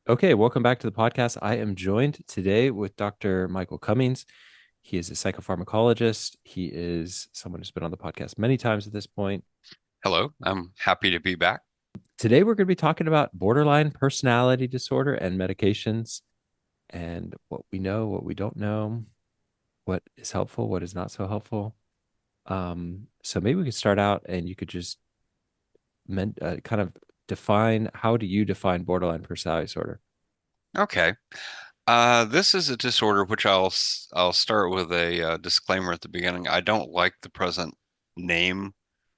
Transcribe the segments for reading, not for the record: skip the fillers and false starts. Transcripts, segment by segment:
Okay, welcome back to the podcast. I am joined today with Dr. Michael Cummings. He is a psychopharmacologist. He is someone who's been on the podcast many times at this point. Hello, I'm happy to be back. Today, we're going to be talking about borderline personality disorder and medications and what we know, what we don't know, what is helpful, what is not so helpful. So maybe we could start out and you could just kind of define how do you define borderline personality disorder? Okay. This is a disorder which I'll start with a disclaimer at the beginning. I don't like the present name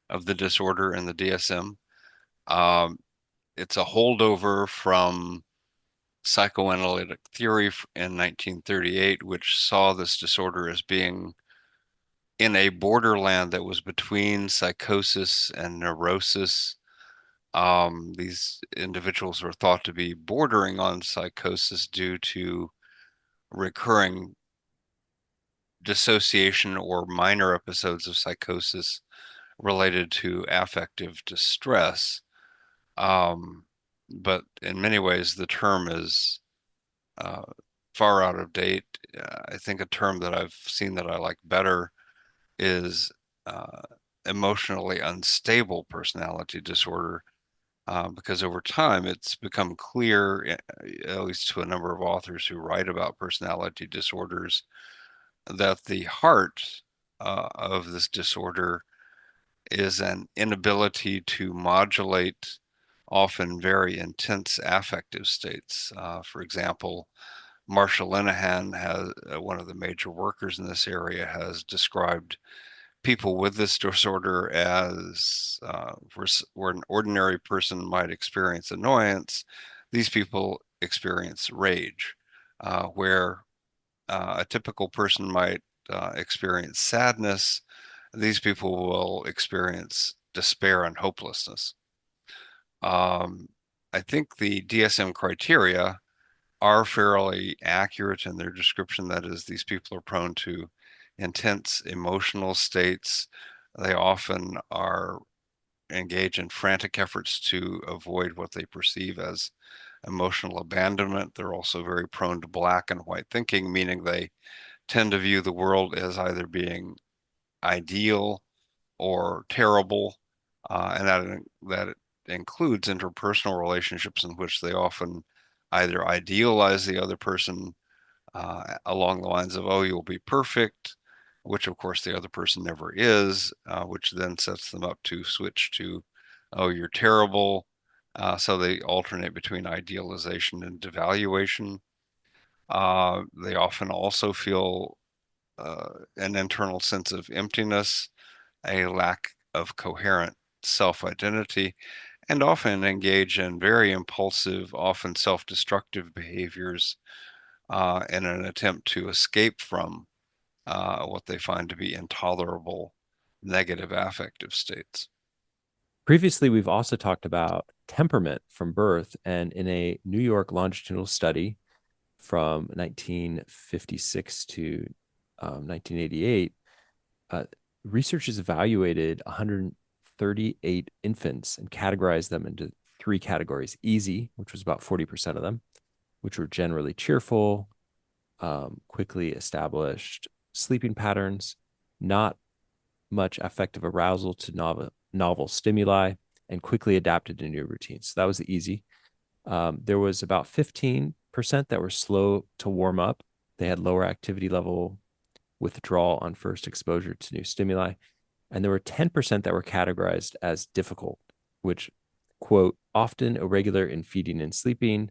of the disorder in the DSM. Um, it's a holdover from psychoanalytic theory in 1938, which saw this disorder as being in a borderland that was between psychosis and neurosis. These individuals were thought to be bordering on psychosis due to recurring dissociation or minor episodes of psychosis related to affective distress. Um, but in many ways, the term is uh, far out of date. I think a term that I've seen that I like better is uh, emotionally unstable personality disorder, because over time it's become clear, at least to a number of authors who write about personality disorders, that the heart of this disorder is an inability to modulate often very intense affective states. For example, Marsha Linehan has one of the major workers in this area has described people with this disorder as where an ordinary person might experience annoyance, these people experience rage, where a typical person might experience sadness, these people will experience despair and hopelessness. Um, I think the DSM criteria are fairly accurate in their description. That is, these people are prone to intense emotional states. They often are engage in frantic efforts to avoid what they perceive as emotional abandonment. They're also very prone to black and white thinking, meaning they tend to view the world as either being ideal or terrible, and that includes interpersonal relationships in which they often either idealize the other person along the lines of, "Oh, you'll be perfect," which of course the other person never is, which then sets them up to switch to, "Oh, you're terrible." So they alternate between idealization and devaluation. They often also feel an internal sense of emptiness, a lack of coherent self-identity, and often engage in very impulsive, often self-destructive behaviors in an attempt to escape from what they find to be intolerable negative affective states. Previously, we've also talked about temperament from birth, and in a New York longitudinal study from 1956 to 1988, uh, researchers evaluated 138 infants and categorized them into three categories: easy, which was about 40% of them, which were generally cheerful, quickly established sleeping patterns, not much affective arousal to novel stimuli, and quickly adapted to new routines. So that was the easy. There was about 15% that were slow to warm up. They had lower activity level withdrawal on first exposure to new stimuli. And there were 10% that were categorized as difficult, which, quote, often irregular in feeding and sleeping,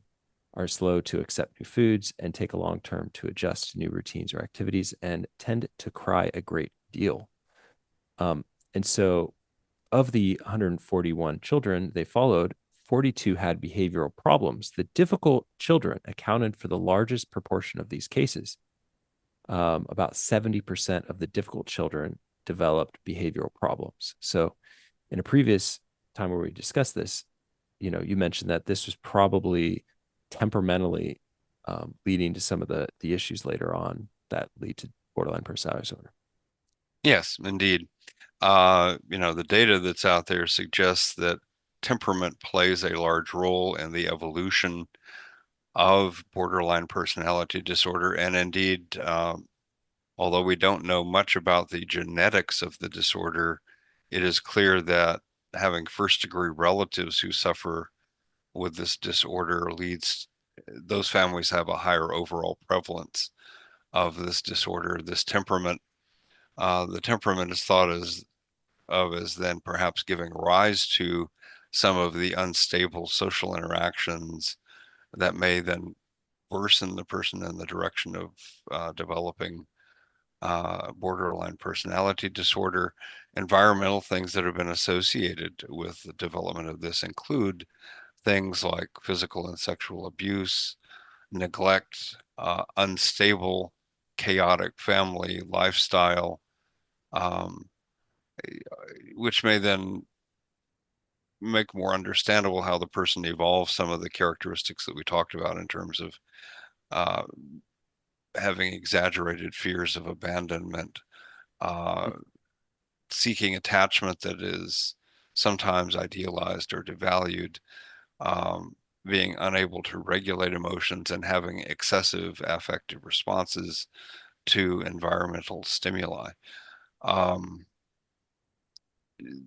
are slow to accept new foods, and take a long term to adjust to new routines or activities, and tend to cry a great deal. And so, of the 141 children they followed, 42 had behavioral problems. The difficult children accounted for the largest proportion of these cases. About 70% of the difficult children developed behavioral problems. So, in a previous time where we discussed this, you mentioned that this was probably temperamentally leading to some of the issues later on that lead to borderline personality disorder. Yes, indeed. The data that's out there suggests that temperament plays a large role in the evolution of borderline personality disorder. And indeed, although we don't know much about the genetics of the disorder, it is clear that having first-degree relatives who suffer with this disorder leads, those families have a higher overall prevalence of this disorder. This temperament, the temperament is thought as then perhaps giving rise to some of the unstable social interactions that may then worsen the person in the direction of developing borderline personality disorder. Environmental things that have been associated with the development of this include things like physical and sexual abuse, neglect, unstable, chaotic family lifestyle, um, which may then make more understandable how the person evolves some of the characteristics that we talked about in terms of uh, having exaggerated fears of abandonment, uh, seeking attachment that is sometimes idealized or devalued, being unable to regulate emotions and having excessive affective responses to environmental stimuli. Um,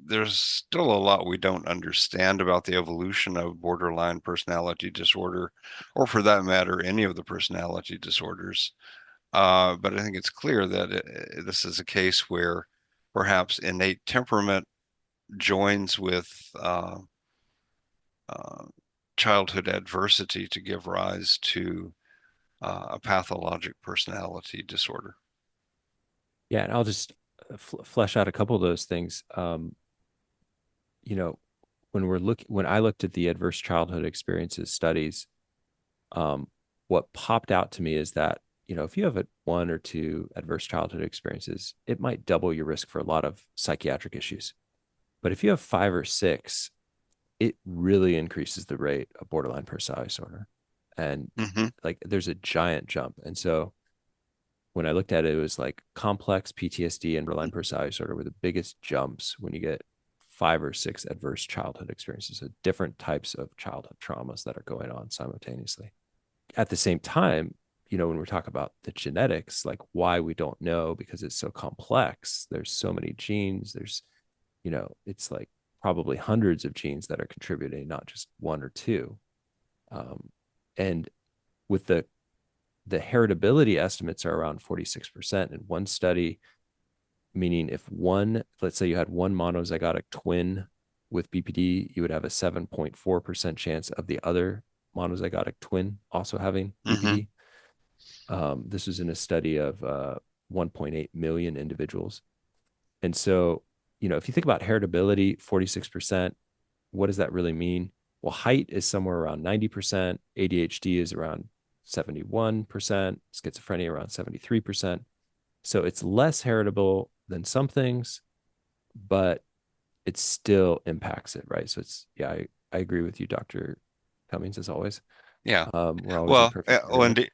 there's still a lot we don't understand about the evolution of borderline personality disorder, or for that matter, any of the personality disorders. But I think it's clear that this is a case where perhaps innate temperament joins with uh, childhood adversity to give rise to a pathologic personality disorder. Yeah, and I'll just flesh out a couple of those things. You know, when I looked at the adverse childhood experiences studies, um, what popped out to me is that, if you have one or two adverse childhood experiences, it might double your risk for a lot of psychiatric issues. But if you have five or six, it really increases the rate of borderline personality disorder. And Mm-hmm. like there's a giant jump. And so when I looked at it, it was like complex PTSD and borderline personality disorder were the biggest jumps when you get five or six adverse childhood experiences, so different types of childhood traumas that are going on simultaneously. At the same time, when we talk about the genetics, like why we don't know because it's so complex, there's so many genes, it's like probably hundreds of genes that are contributing, not just one or two. And with the heritability estimates are around 46% in one study, meaning if let's say you had one monozygotic twin with BPD, you would have a 7.4% chance of the other monozygotic twin also having Mm-hmm. BPD. This was in a study of 1.8 million individuals. And so, if you think about heritability, 46%, what does that really mean? Well, height is somewhere around 90%, ADHD is around 71%, schizophrenia around 73%. So it's less heritable than some things, but it still impacts it, right? So yeah, I agree with you, Dr. Cummings, as always. Yeah. We're always in Well, perfect oh, agreement. indeed.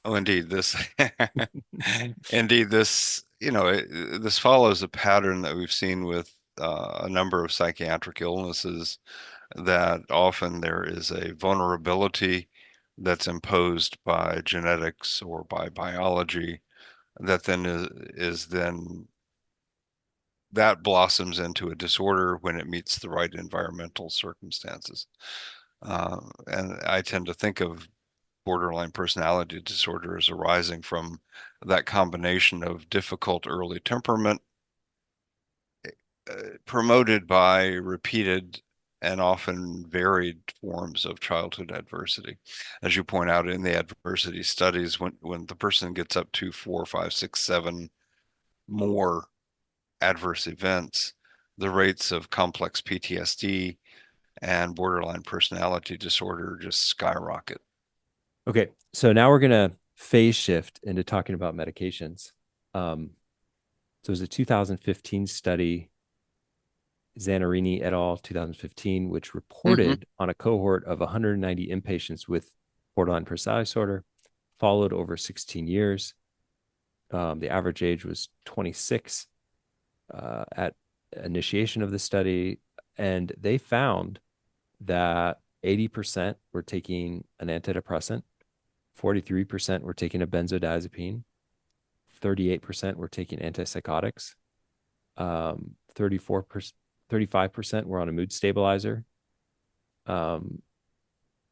Oh, indeed. This, indeed, this, this follows a pattern that we've seen with a number of psychiatric illnesses, that often there is a vulnerability that's imposed by genetics or by biology that then is then that blossoms into a disorder when it meets the right environmental circumstances. And I tend to think of borderline personality disorder as arising from that combination of difficult early temperament, promoted by repeated and often varied forms of childhood adversity. As you point out in the adversity studies, when the person gets up to 4, 5, 6, 7 more adverse events, the rates of complex PTSD and borderline personality disorder just skyrocket. Okay, so now we're gonna phase shift into talking about medications. So it was a 2015 study, Zanarini et al., 2015, which Mm-hmm. reported on a cohort of 190 inpatients with borderline personality disorder, followed over 16 years. The average age was 26 at initiation of the study, and they found that 80% were taking an antidepressant, 43% were taking a benzodiazepine, 38% were taking antipsychotics, 34%, 35% were on a mood stabilizer. Um,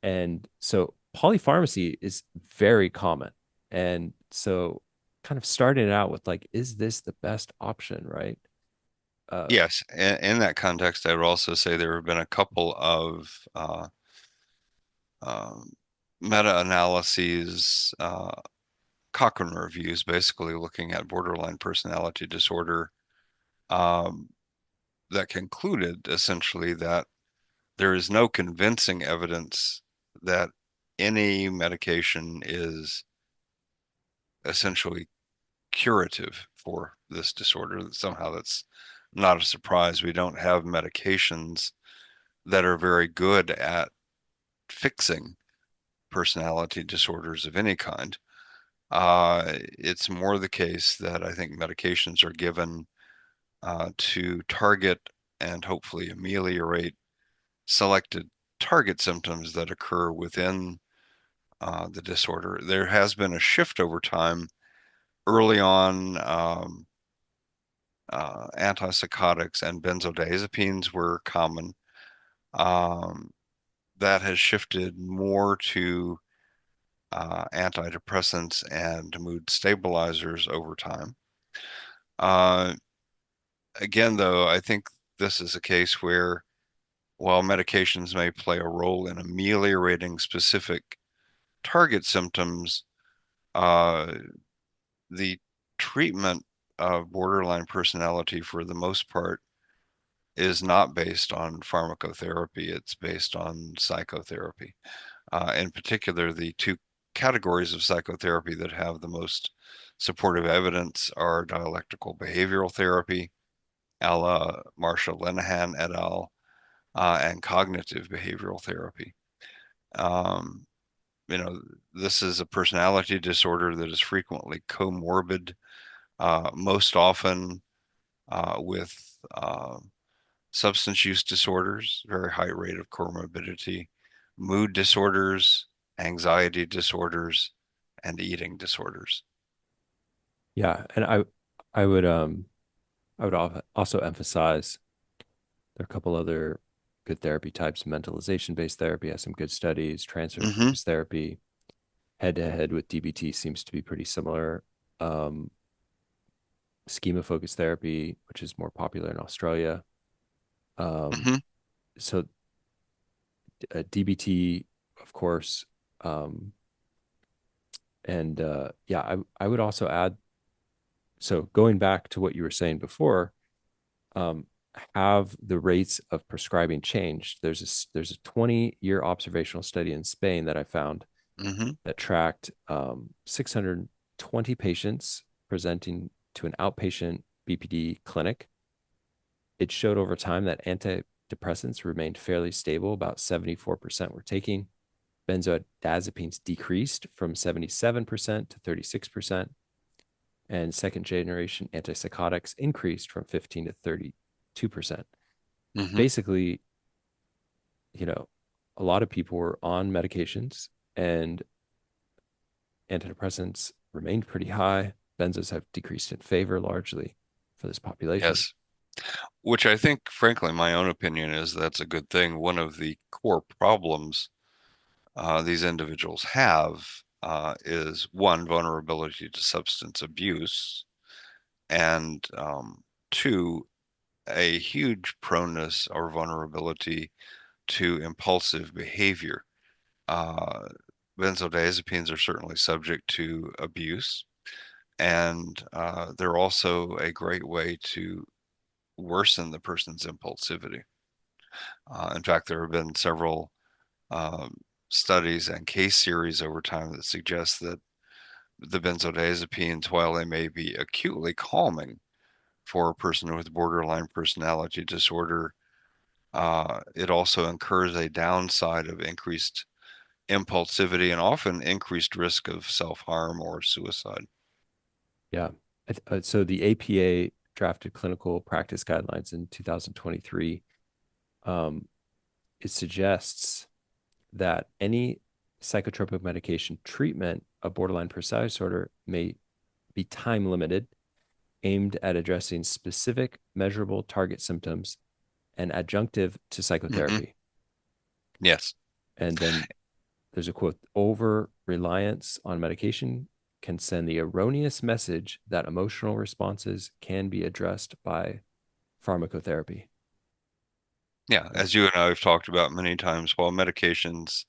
and so polypharmacy is very common. And so kind of starting it out with like, is this the best option, right? Uh, Yes, in that context, I would also say there have been a couple of um, meta-analyses, Cochrane reviews, basically looking at borderline personality disorder, um, that concluded essentially that there is no convincing evidence that any medication is essentially curative for this disorder. Somehow that's not a surprise. We don't have medications that are very good at fixing personality disorders of any kind. It's more the case that I think medications are given to target and hopefully ameliorate selected target symptoms that occur within the disorder. There has been a shift over time. Early on, antipsychotics and benzodiazepines were common. Um, that has shifted more to antidepressants and mood stabilizers over time. Uh, Again, though, I think this is a case where while medications may play a role in ameliorating specific target symptoms, uh, the treatment of borderline personality for the most part is not based on pharmacotherapy, it's based on psychotherapy. In particular, the two categories of psychotherapy that have the most supportive evidence are dialectical behavioral therapy, a la Marshall Linehan et al., and cognitive behavioral therapy. Um, you know, this is a personality disorder that is frequently comorbid, most often with substance use disorders, very high rate of comorbidity, mood disorders, anxiety disorders, and eating disorders. yeah. And I would, I would also emphasize there are a couple other good therapy types. Mentalization-based therapy has some good studies. Hmm. Transfer-focused therapy, head-to-head with DBT seems to be pretty similar. Um, Schema-focused therapy, which is more popular in Australia. Um, Hmm. so DBT, of course, um, and yeah, I would also add. So going back to what you were saying before, um, have the rates of prescribing changed? There's a 20-year observational study in Spain that I found Hmm. that tracked 620 patients presenting to an outpatient BPD clinic. It showed over time that antidepressants remained fairly stable, about 74% were taking. Benzodiazepines decreased from 77% to 36%, and second generation antipsychotics increased from 15 to 32%. Hmm. Basically, you know, a lot of people were on medications and antidepressants remained pretty high. Benzos have decreased in favor largely for this population. Yes. Which I think, frankly, my own opinion is that's a good thing. One of the core problems these individuals have is one, vulnerability to substance abuse, and two, a huge proneness or vulnerability to impulsive behavior. Uh, Benzodiazepines are certainly subject to abuse, and they're also a great way to worsen the person's impulsivity. In fact, there have been several um, studies and case series over time that suggest that the benzodiazepines, while they may be acutely calming for a person with borderline personality disorder, it also incurs a downside of increased impulsivity and often increased risk of self-harm or suicide. Yeah. So the APA drafted clinical practice guidelines in 2023. Um, it suggests that any psychotropic medication treatment of borderline personality disorder may be time limited, aimed at addressing specific measurable target symptoms, and adjunctive to Hmm. psychotherapy. Yes. And then there's a quote: over reliance on medication can send the erroneous message that emotional responses can be addressed by pharmacotherapy. Yeah, And as you and I have talked about many times, while medications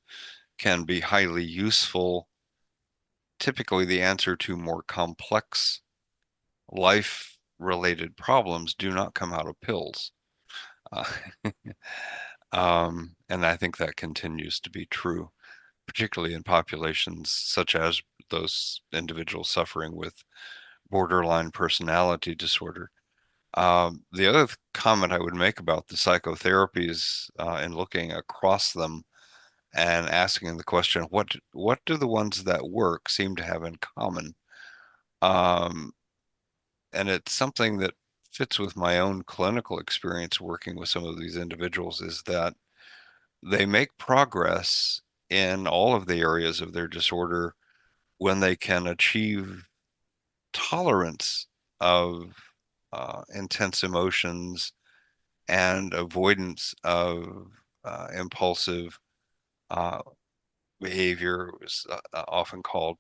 can be highly useful, typically the answer to more complex life-related problems do not come out of pills. Uh, and I think that continues to be true, particularly in populations such as those individuals suffering with borderline personality disorder. The other comment I would make about the psychotherapies in looking across them and asking the question, what do the ones that work seem to have in common? Um, and it's something that fits with my own clinical experience working with some of these individuals, is that they make progress in all of the areas of their disorder when they can achieve tolerance of intense emotions and avoidance of impulsive uh, behavior. It was often called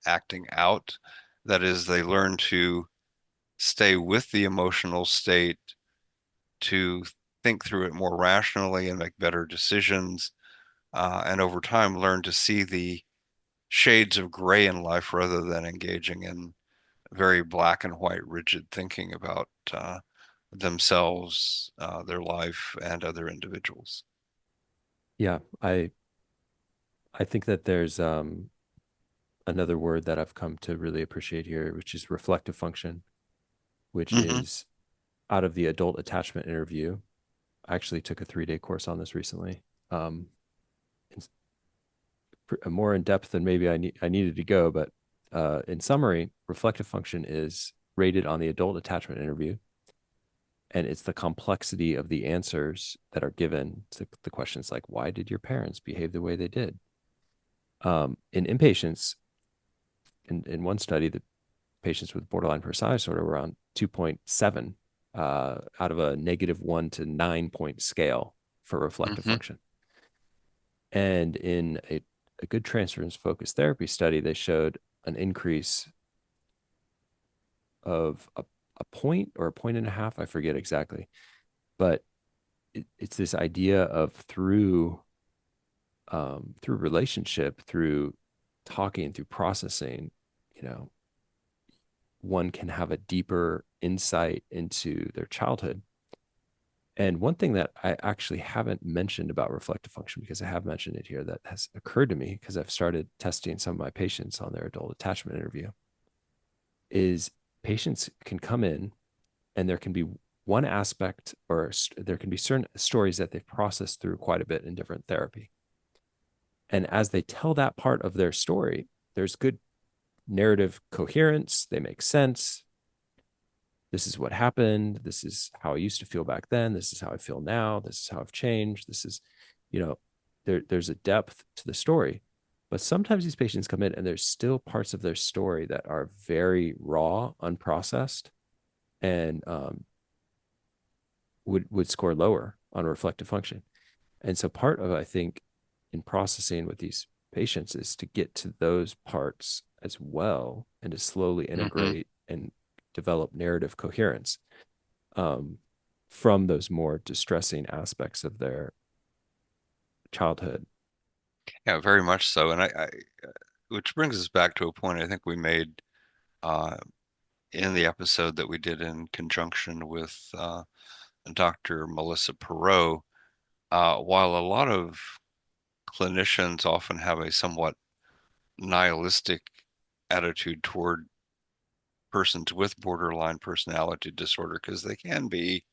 acting out. That is, they learn to stay with the emotional state, to think through it more rationally and make better decisions, and over time learn to see the shades of gray in life rather than engaging in very black and white rigid thinking about themselves, their life, and other individuals. yeah, I think that there's another word that I've come to really appreciate here, which is reflective function, which Hmm. is out of the adult attachment interview. I actually took a 3-day course on this recently. It's more in depth than maybe I needed to go, but in summary, reflective function is rated on the adult attachment interview, and it's the complexity of the answers that are given to the questions like, why did your parents behave the way they did? In inpatients, in one study, the patients with borderline personality disorder were on 2.7 out of a -1 to 9 point scale for reflective Hmm. function. And in a good transference focused therapy study, they showed an increase of a point or a point and a half. I forget exactly, but it's this idea of through relationship, through talking, through processing, you know, one can have a deeper insight into their childhood. And one thing that I actually haven't mentioned about reflective function, because I have mentioned it here, that has occurred to me because I've started testing some of my patients on their adult attachment interview, is patients can come in and there can be one aspect, or there can be certain stories that they've processed through quite a bit in different therapy. And as they tell that part of their story, there's good narrative coherence. They make sense. This is what happened. This is how I used to feel back then. This is how I feel now. This is how I've changed. This is, you know, there's a depth to the story. But sometimes these patients come in and there's still parts of their story that are very raw, unprocessed, and would score lower on reflective function. And so part of, I think, in processing with these patients is to get to those parts as well and to slowly Hmm. integrate and develop narrative coherence um, from those more distressing aspects of their childhood. Yeah, very much so. And which brings us back to a point I think we made uh, in the episode that we did in conjunction with Dr. Melissa Perot. While a lot of clinicians often have a somewhat nihilistic attitude toward persons with borderline personality disorder, because they can be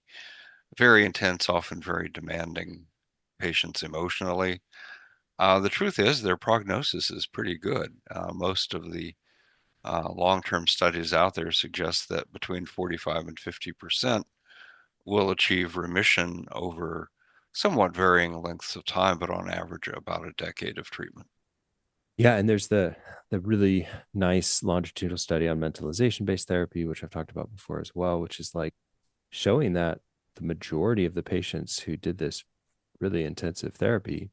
very intense, often very demanding patients emotionally. The truth is their prognosis is pretty good. Most of the long-term studies out there suggest that between 45 and 50% will achieve remission over somewhat varying lengths of time, but on average about a decade of treatment. Yeah, and there's the really nice longitudinal study on mentalization-based therapy, which I've talked about before as well, which is like showing that the majority of the patients who did this really intensive therapy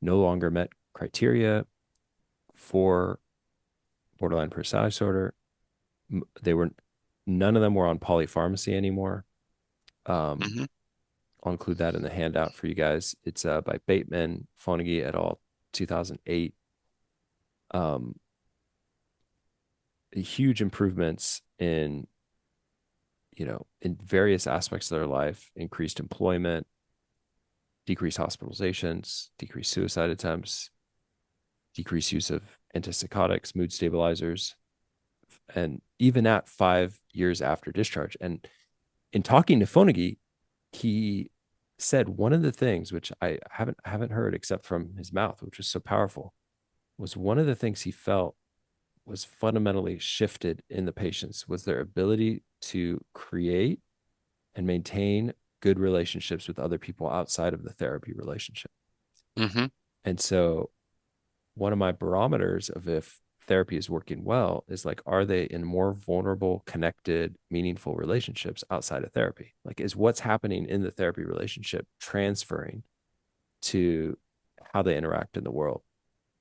no longer met criteria for borderline personality disorder. They were None of them were on polypharmacy anymore. Um, Hmm. I'll include that in the handout for you guys. It's by Bateman, Fonagy et al., 2008. Um, Huge improvements in in various aspects of their life, increased employment, decreased hospitalizations, decreased suicide attempts, decreased use of antipsychotics, mood stabilizers, and even at 5 years after discharge. And in talking to Fonagy, he said one of the things which I haven't heard except from his mouth, which was so powerful, was one of the things he felt was fundamentally shifted in the patients was their ability to create and maintain good relationships with other people outside of the therapy relationship. Hmm. And so one of my barometers of if therapy is working well is like, are they in more vulnerable, connected, meaningful relationships outside of therapy? Like, is what's happening in the therapy relationship transferring to how they interact in the world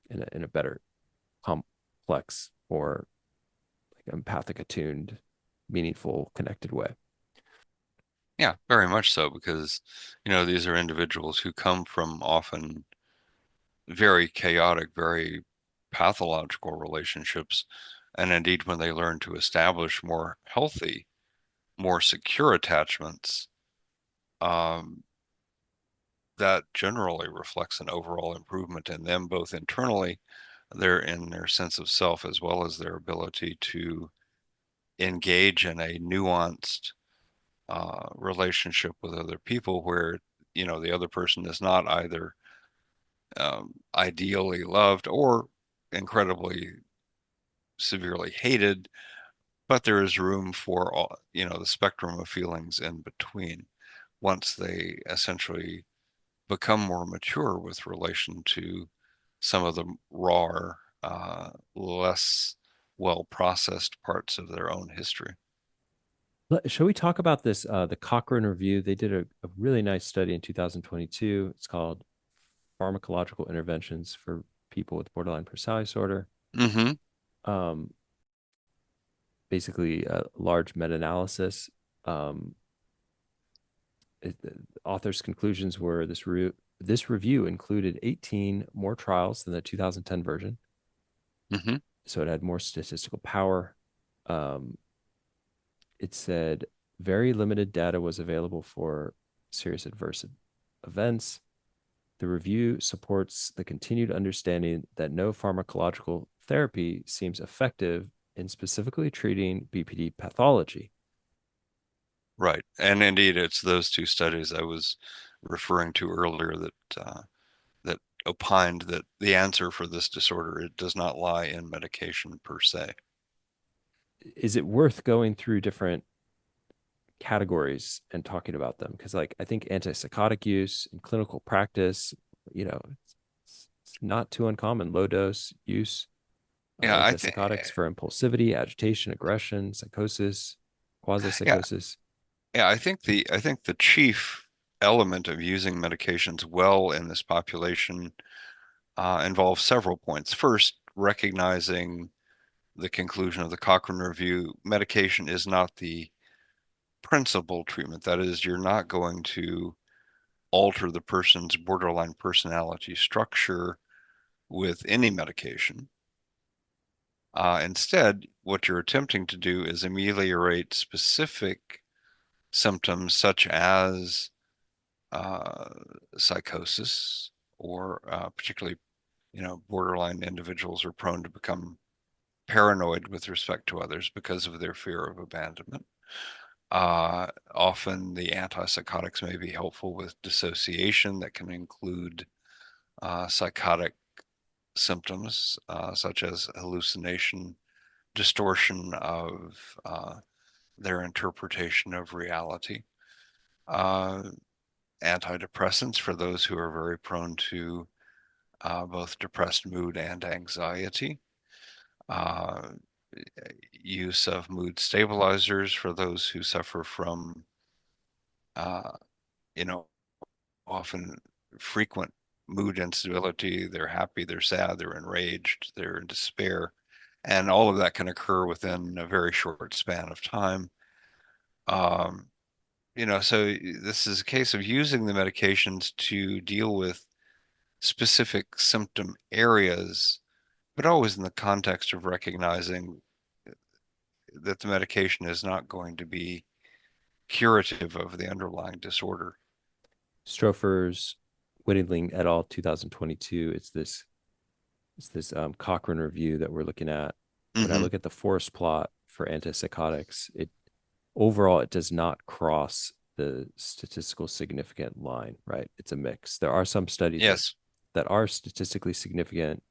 in a better, complex, or like empathic, attuned, meaningful, connected way? Yeah, very much so, because these are individuals who come from often very chaotic, very pathological relationships. And indeed, when they learn to establish more healthy, more secure attachments, um, that generally reflects an overall improvement in them, both internally, in their sense of self, as well as their ability to engage in a nuanced relationship with other people where, the other person is not either ideally loved or incredibly severely hated, but there is room for all, the spectrum of feelings in between once they essentially become more mature with relation to some of the rawer, less well processed parts of their own history. Shall we talk about this? The Cochrane Review, they did a really nice study in 2022. It's called Pharmacological Interventions for People with Borderline Personality Disorder. Hmm. Um, Basically, a large meta-analysis. Um, the author's conclusions were this review included 18 more trials than the 2010 version, Hmm. so it had more statistical power. Um, it said very limited data was available for serious adverse events. The review supports the continued understanding that no pharmacological therapy seems effective in specifically treating BPD pathology. Right. And indeed, it's those two studies I was referring to earlier that opined that the answer for this disorder, it does not lie in medication per se. Is it worth going through different categories and talking about them? Because, like, I think antipsychotic use in clinical practice, it's not too uncommon. Low dose use of Yeah, I think antipsychotics for impulsivity, agitation, aggression, psychosis, quasi yeah, psychosis. yeah, I think the chief element of using medications well in this population involves several points. First, recognizing the conclusion of the Cochrane Review, medication is not the principal treatment. That is, you're not going to alter the person's borderline personality structure with any medication. Instead, what you're attempting to do is ameliorate specific symptoms such as uh, psychosis, or particularly, borderline individuals are prone to become paranoid with respect to others because of their fear of abandonment. Often the antipsychotics may be helpful with dissociation that can include psychotic symptoms such as hallucination, distortion of their interpretation of reality. Uh, Antidepressants for those who are very prone to both depressed mood and anxiety. Uh, Use of mood stabilizers for those who suffer from, uh, you know, often frequent mood instability. They're happy, they're sad, they're enraged, they're in despair. And all of that can occur within a very short span of time. Um, so this is a case of using the medications to deal with specific symptom areas, but always in the context of recognizing that the medication is not going to be curative of the underlying disorder. Strofer's, Whittling et al. 2022. It's this Cochrane review that we're looking at. When I Mm-hmm. look at the forest plot for antipsychotics, it overall it does not cross the statistical significant line, right? It's a mix. There are some studies Yes. that are statistically significant,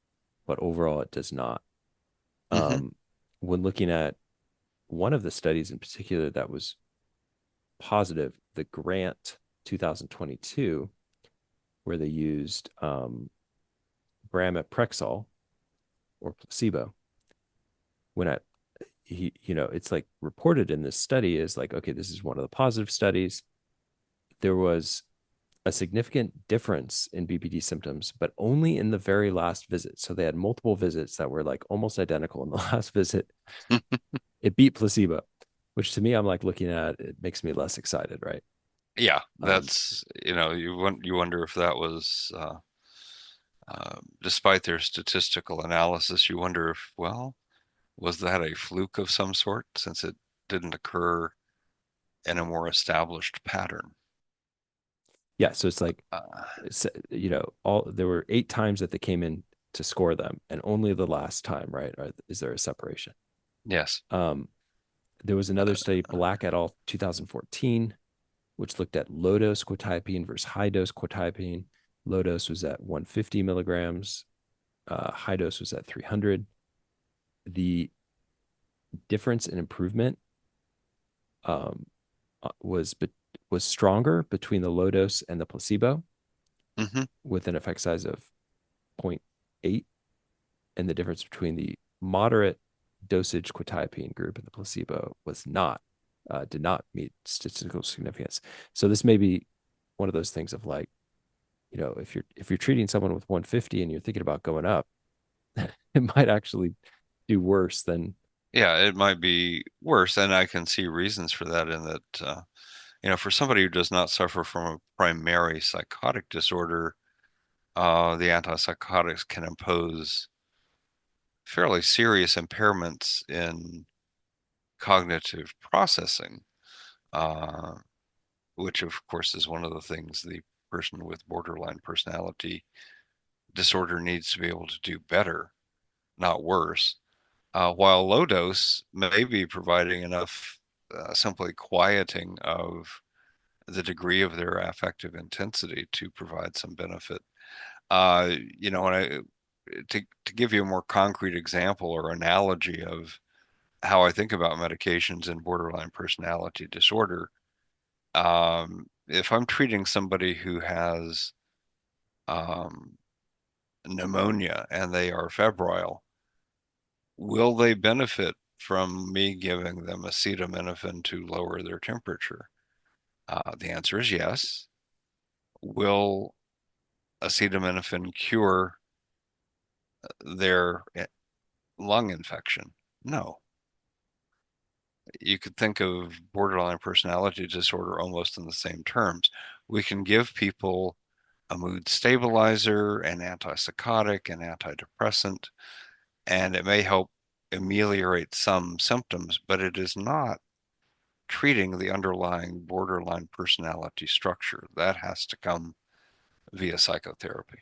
but overall it does not. Mm-hmm. Um, when looking at one of the studies in particular that was positive, the Grant 2022, where they used Bramiprexol or placebo. When it's like reported in this study is like, okay, this is one of the positive studies. There was a significant difference in BPD symptoms, but only in the very last visit. So they had multiple visits that were like almost identical. In the last visit, it beat placebo, which to me, I'm like looking at it makes me less excited, right? Yeah, Um, that's, you wonder if that was, despite their statistical analysis, you wonder if, well, was that a fluke of some sort since it didn't occur in a more established pattern? yeah, so it's like Uh, all there were 8 times that they came in to score them, and only the last time, right? Is there a separation? yes. Um, there was another study, Black et al. 2014, which looked at low dose quetiapine versus high dose quetiapine. Low dose was at 150 milligrams, high dose was at 300. The difference in improvement um, was was stronger between the low dose and the placebo, Mm-hmm. with an effect size of zero point 0.8, and the difference between the moderate dosage quetiapine group and the placebo was not did not meet statistical significance. So this may be one of those things of like, if you're treating someone with 150 and you're thinking about going up, it might actually do worse than. Yeah, it might be worse, and I can see reasons for that in that, for somebody who does not suffer from a primary psychotic disorder, the antipsychotics can impose fairly serious impairments in cognitive processing, uh, which of course is one of the things the person with borderline personality disorder needs to be able to do better, not worse. While low dose may be providing enough simply quieting of the degree of their affective intensity to provide some benefit. And to give you a more concrete example or analogy of how I think about medications in borderline personality disorder, if I'm treating somebody who has um, pneumonia and they are febrile, will they benefit from me giving them acetaminophen to lower their temperature? The answer is yes. Will acetaminophen cure their lung infection? No. You could think of borderline personality disorder almost in the same terms. We can give people a mood stabilizer, an antipsychotic, an antidepressant, and it may help ameliorate some symptoms, but it is not treating the underlying borderline personality structure. That has to come via psychotherapy.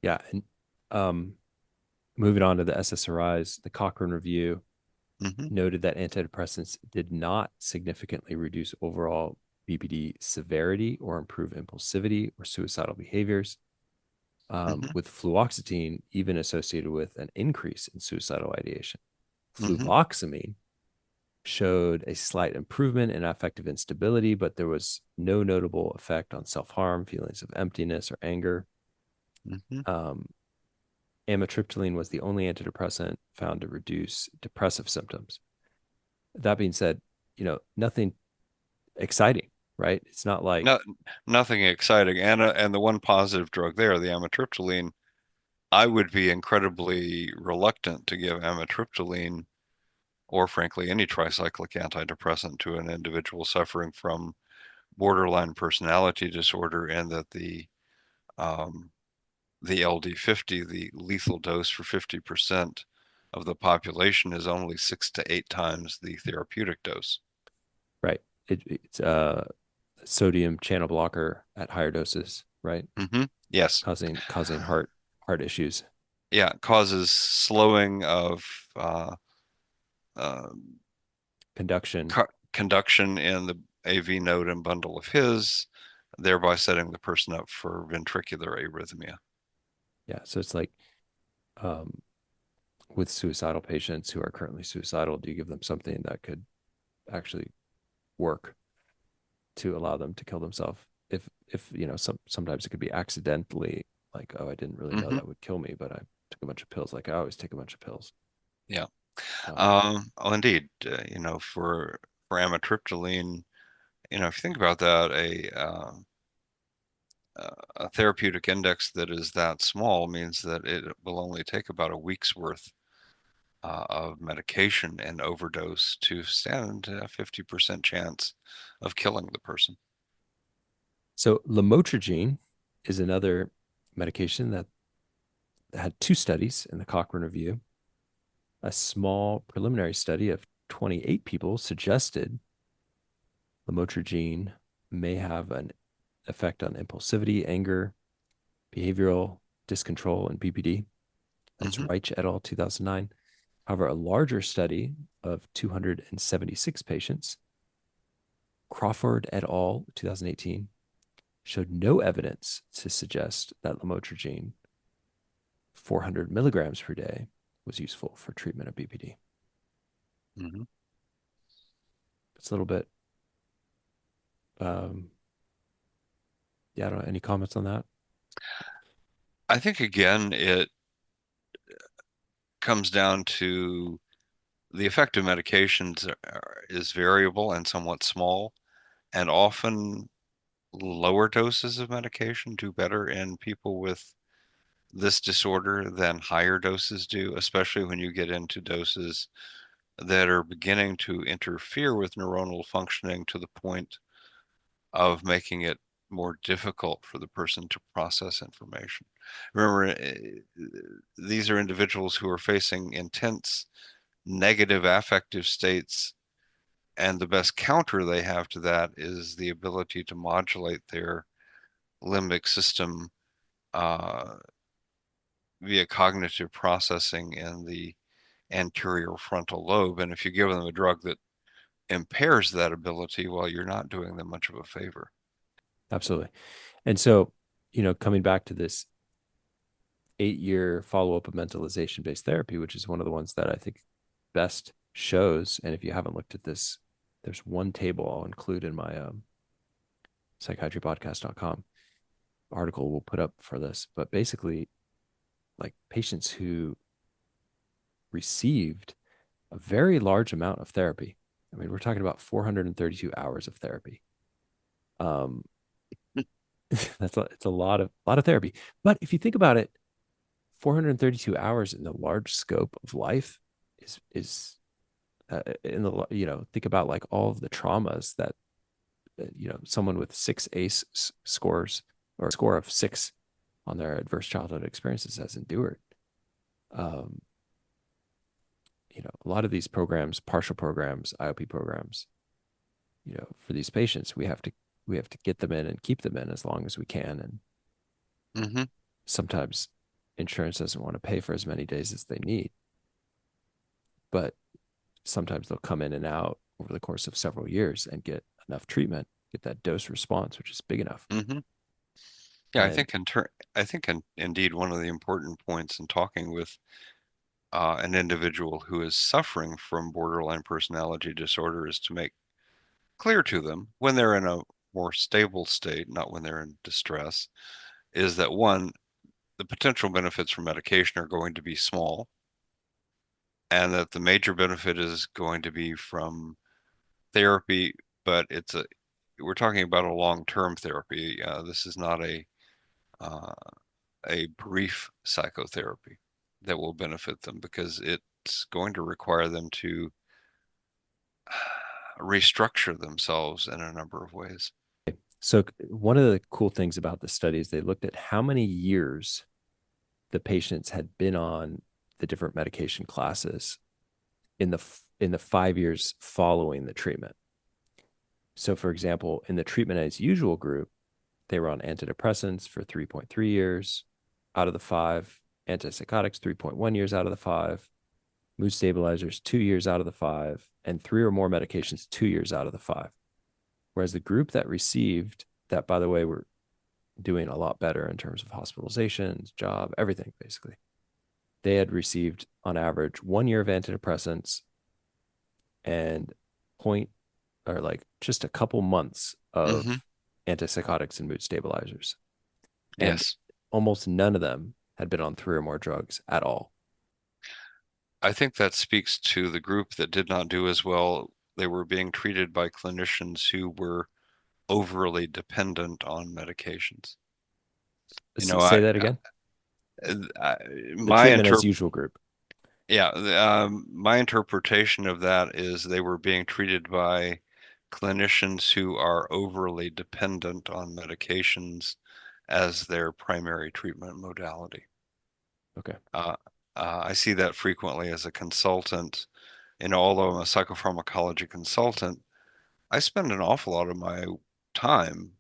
Yeah, and um, moving on to the SSRIs, the Cochrane review Mm-hmm. noted that antidepressants did not significantly reduce overall BPD severity or improve impulsivity or suicidal behaviors, Mm-hmm. with fluoxetine even associated with an increase in suicidal ideation. Mm-hmm. Fluvoxamine showed a slight improvement in affective instability, but there was no notable effect on self harm, feelings of emptiness, or anger. Mm-hmm. Um, amitriptyline was the only antidepressant found to reduce depressive symptoms. That being said, nothing exciting, right? It's not like, No, nothing exciting. And the one positive drug there, the amitriptyline, I would be incredibly reluctant to give amitriptyline or frankly any tricyclic antidepressant to an individual suffering from borderline personality disorder, and that the LD50, the lethal dose for 50% of the population, is only 6 to 8 times the therapeutic dose. right. It's sodium channel blocker at higher doses, right? Mm-hmm. Yes. Causing heart issues, Yeah, it causes slowing of uh, conduction. conduction in the AV node and bundle of His, thereby setting the person up for ventricular arrhythmia. Yeah. So it's like, um, with suicidal patients who are currently suicidal, do you give them something that could actually work to allow them to kill themselves? If sometimes it could be accidentally, like, oh, I didn't really know Mm-hmm. that would kill me, but I took a bunch of pills. Like, I always take a bunch of pills. Yeah. Um, Oh, indeed. For amitriptyline, if you think about that, a therapeutic index that is that small means that it will only take about a week's worth of medication and overdose to stand a 50% chance of killing the person. so lamotrigine is another medication that had two studies in the Cochrane Review. A small preliminary study of 28 people suggested lamotrigine may have an effect on impulsivity, anger, behavioral discontrol, and BPD. That's Hmm. Reich et al. 2009. However, a larger study of 276 patients, Crawford et al. 2018, showed no evidence to suggest that lamotrigine 400 milligrams per day was useful for treatment of BPD. Hmm. It's a little bit, um, yeah, I don't know. Any comments on that? I think again, it comes down to the effect of medications is variable and somewhat small, and often lower doses of medication do better in people with this disorder than higher doses do, especially when you get into doses that are beginning to interfere with neuronal functioning to the point of making it more difficult for the person to process information. Remember, these are individuals who are facing intense negative affective states, and the best counter they have to that is the ability to modulate their limbic system uh, via cognitive processing in the anterior frontal lobe. And if you give them a drug that impairs that ability, well, you're not doing them much of a favor. Absolutely. And so, coming back to this 8-year follow up of mentalization based therapy, which is one of the ones that I think best shows. And if you haven't looked at this, there's one table I'll include in my psychiatrypodcast.com article we'll put up for this. But basically, like patients who received a very large amount of therapy. I mean, we're talking about 432 hours of therapy. Um, it's a lot of therapy. But if you think about it, 432 hours in the large scope of life is in the think about like all of the traumas that someone with six ACE scores or a score of 6 on their adverse childhood experiences has endured. Um, a lot of these programs, partial programs, IOP programs, for these patients, we have to get them in and keep them in as long as we can. And Hmm. sometimes insurance doesn't want to pay for as many days as they need, but sometimes they'll come in and out over the course of several years and get enough treatment, get that dose response, which is big enough. Hmm. Yeah, And indeed one of the important points in talking with an individual who is suffering from borderline personality disorder is to make clear to them when they're in a more stable state, not when they're in distress, is that one, the potential benefits from medication are going to be small, and that the major benefit is going to be from therapy, but we're talking about a long-term therapy. This is not uh, a brief psychotherapy that will benefit them, because it's going to require them to restructure themselves in a number of ways. So one of the cool things about the study is they looked at how many years the patients had been on the different medication classes in the 5 years following the treatment. So, for example, in the treatment as usual group, they were on antidepressants for 3.3 years out of the 5, antipsychotics 3.1 years out of the 5, mood stabilizers 2 years out of the 5, and 3 or more medications 2 years out of the 5. Whereas the group that received that, by the way, were doing a lot better in terms of hospitalizations, job, everything basically. They had received on average 1 year of antidepressants and point or like just a couple months Hmm. of antipsychotics and mood stabilizers. And Yes. almost none of them had been on 3 or more drugs at all. I think that speaks to the group that did not do as well. They were being treated by clinicians who were overly dependent on medications. You know, Say that again. I The my treatment as interp usual group. yeah, my interpretation of that is they were being treated by clinicians who are overly dependent on medications as their primary treatment modality. Okay. Uh, I see that frequently as a consultant. And although I'm a psychopharmacology consultant, I spend an awful lot of my time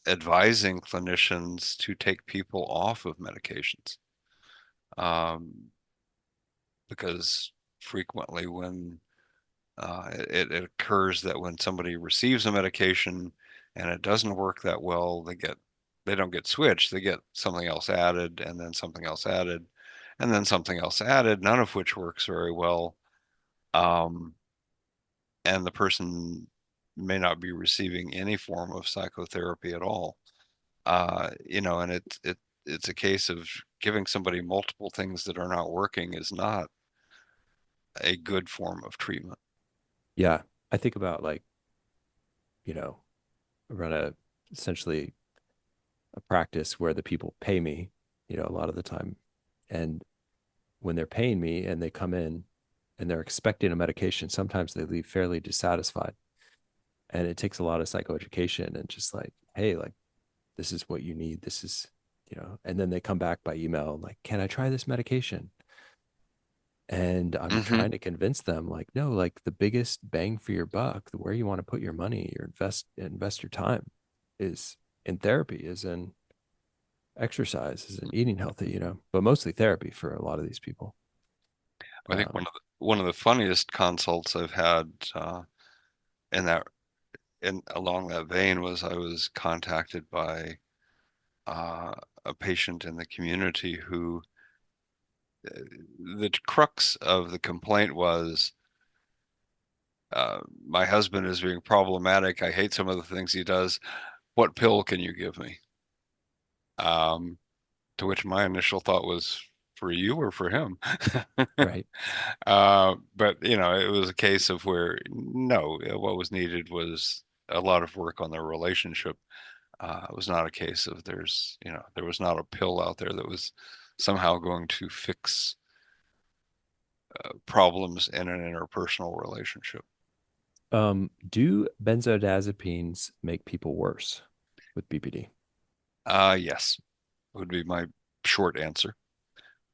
advising clinicians to take people off of medications. Because frequently when it occurs that when somebody receives a medication and it doesn't work that well, they don't get switched, they get something else added, and then something else added, and then something else added, none of which works very well. Um, and the person may not be receiving any form of psychotherapy at all. And it's a case of giving somebody multiple things that are not working is not a good form of treatment. Yeah. I think about like, you know, run a essentially a practice where the people pay me, a lot of the time. And when they're paying me and they come in and they're expecting a medication, sometimes they leave fairly dissatisfied. And it takes a lot of psychoeducation and just like, hey, like, this is what you need. This is, and then they come back by email, like, can I try this medication? And I'm Hmm. trying to convince them, like, no, like the biggest bang for your buck, where you want to put your money, your invest your time is in therapy, is in exercise, is in eating healthy, but mostly therapy for a lot of these people. I think Um, one of the funniest consults I've had in that in along that vein was I was contacted by uh, a patient in the community who the crux of the complaint was, my husband is being problematic. I hate some of the things he does. What pill can you give me? Um, to which my initial thought was, for you or for him? right. But it was a case of where no, what was needed was a lot of work on their relationship. It was not a case of there was not a pill out there that was somehow going to fix problems in an interpersonal relationship. Do benzodiazepines make people worse with BPD? Yes, would be my short answer.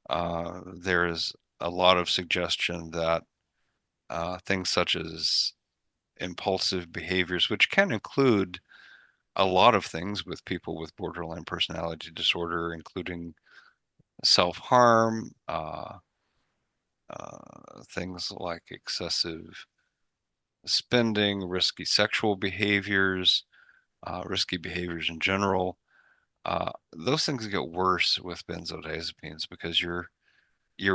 There is a lot of suggestion that things such as impulsive behaviors, which can include a lot of things with people with borderline personality disorder, including self-harm, things like excessive spending, risky behaviors in general. Those things get worse with benzodiazepines because you're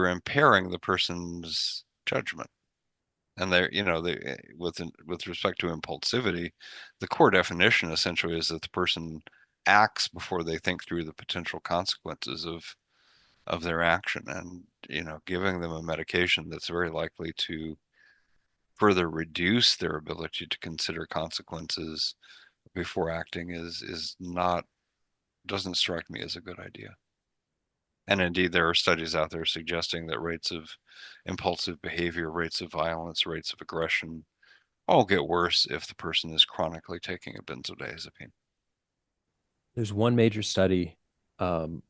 impairing the person's judgment. And with respect to impulsivity, the core definition essentially is that the person acts before they think through the potential consequences of their action, and giving them a medication that's very likely to further reduce their ability to consider consequences before acting is not doesn't strike me as a good idea. And indeed, there are studies out there suggesting that rates of impulsive behavior, rates of violence, rates of aggression all get worse if the person is chronically taking a benzodiazepine. There's one major study um,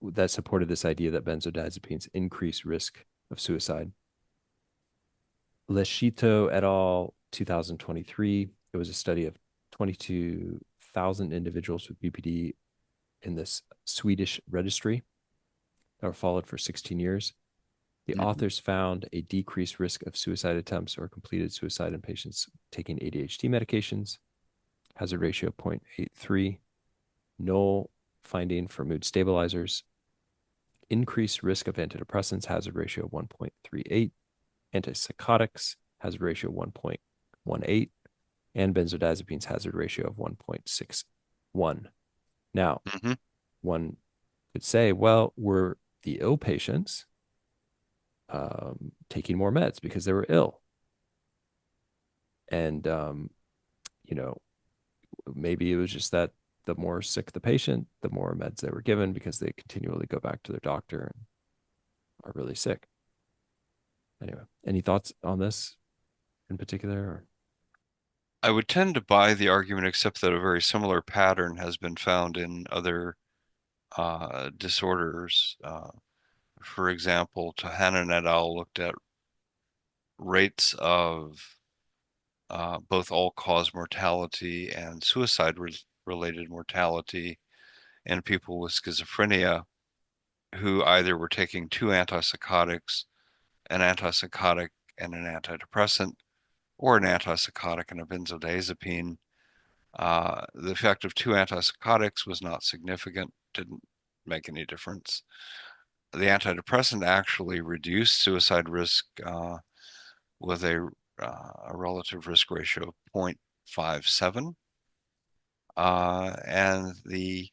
that supported this idea that benzodiazepines increase risk of suicide. Leschito et al. 2023. It was a study of 22,000 individuals with BPD in this Swedish registry that were followed for 16 years. The Mhm. authors found a decreased risk of suicide attempts or completed suicide in patients taking ADHD medications, hazard ratio of 0.83, null finding for mood stabilizers, increased risk of antidepressants, hazard ratio of 1.38, antipsychotics, hazard ratio of 1.18, and benzodiazepines, hazard ratio of 1.61. Now, Mhm. one could say, well, were the ill patients taking more meds because they were ill? And, you know, maybe it was just that the more sick the patient, the more meds they were given because they continually go back to their doctor and are really sick. Anyway, any thoughts on this in particular? Or? I would tend to buy the argument, except that a very similar pattern has been found in other disorders. For example, Tahanan et al. Looked at rates of both all-cause mortality and suicide-related mortality in people with schizophrenia who either were taking two antipsychotics, an antipsychotic and an antidepressant, or an antipsychotic and a benzodiazepine. The effect of two antipsychotics was not significant, didn't make any difference. The antidepressant actually reduced suicide risk with a relative risk ratio of 0.57. And the